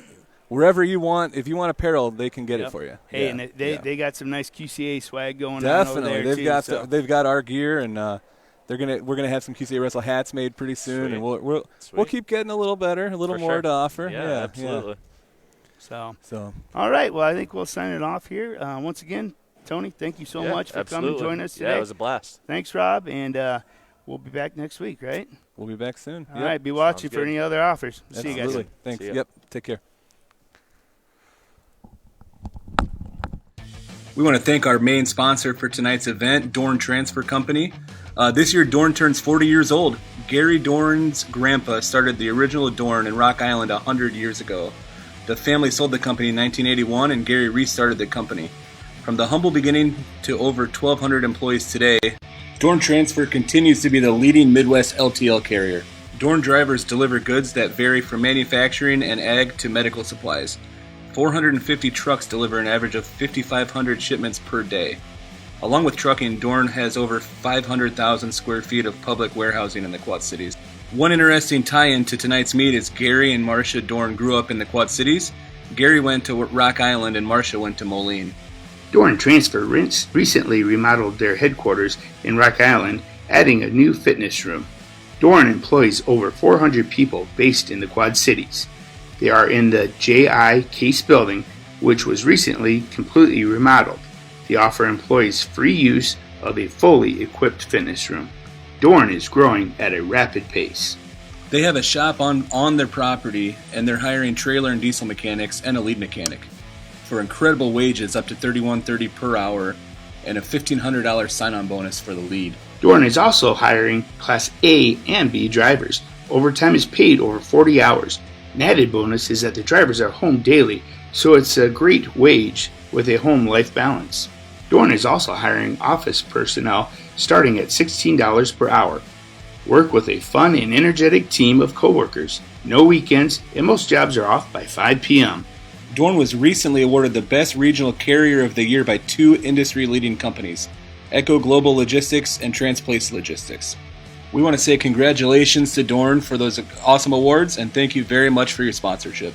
wherever you want. If you want apparel, they can get it for you. Hey, and they got some nice QCA swag going Definitely. on over there too. They've got our gear, and we're gonna have some QCA Wrestle hats made pretty soon, Sweet. and we'll keep getting a little better, a little For more sure. to offer. Yeah, absolutely. So, So all right. Well, I think we'll sign it off here. Once again, Tony, thank you so much for coming and joining us today. Yeah, it was a blast. Thanks, Rob, and we'll be back next week, right? we'll be back soon. All right. Be watching for any other offers. See you guys. Absolutely. Thanks. See ya. Yep. Take care. We want to thank our main sponsor for tonight's event, Dorn Transfer Company. This year, Dorn turns 40 years old. Gary Dorn's grandpa started the original Dorn in Rock Island 100 years ago. The family sold the company in 1981, and Gary restarted the company. From the humble beginning to over 1,200 employees today, Dorn Transfer continues to be the leading Midwest LTL carrier. Dorn drivers deliver goods that vary from manufacturing and ag to medical supplies. 450 trucks deliver an average of 5,500 shipments per day. Along with trucking, Dorn has over 500,000 square feet of public warehousing in the Quad Cities. One interesting tie-in to tonight's meet is Gary and Marcia Dorn grew up in the Quad Cities. Gary went to Rock Island and Marcia went to Moline. Dorn Transfer recently remodeled their headquarters in Rock Island, adding a new fitness room. Dorn employs over 400 people based in the Quad Cities. They are in the J.I. Case building, which was recently completely remodeled. They offer employees free use of a fully equipped fitness room. Dorn is growing at a rapid pace. They have a shop on their property, and they're hiring trailer and diesel mechanics and a lead mechanic for incredible wages up to $31.30 per hour and a $1,500 sign-on bonus for the lead. Dorn is also hiring Class A and B drivers. Overtime is paid over 40 hours. An added bonus is that the drivers are home daily, so it's a great wage with a home-life balance. Dorn is also hiring office personnel starting at $16 per hour. Work with a fun and energetic team of coworkers. No weekends, and most jobs are off by 5 p.m. Dorn was recently awarded the Best Regional Carrier of the Year by two industry-leading companies, Echo Global Logistics and Transplace Logistics. We want to say congratulations to Dorn for those awesome awards, and thank you very much for your sponsorship.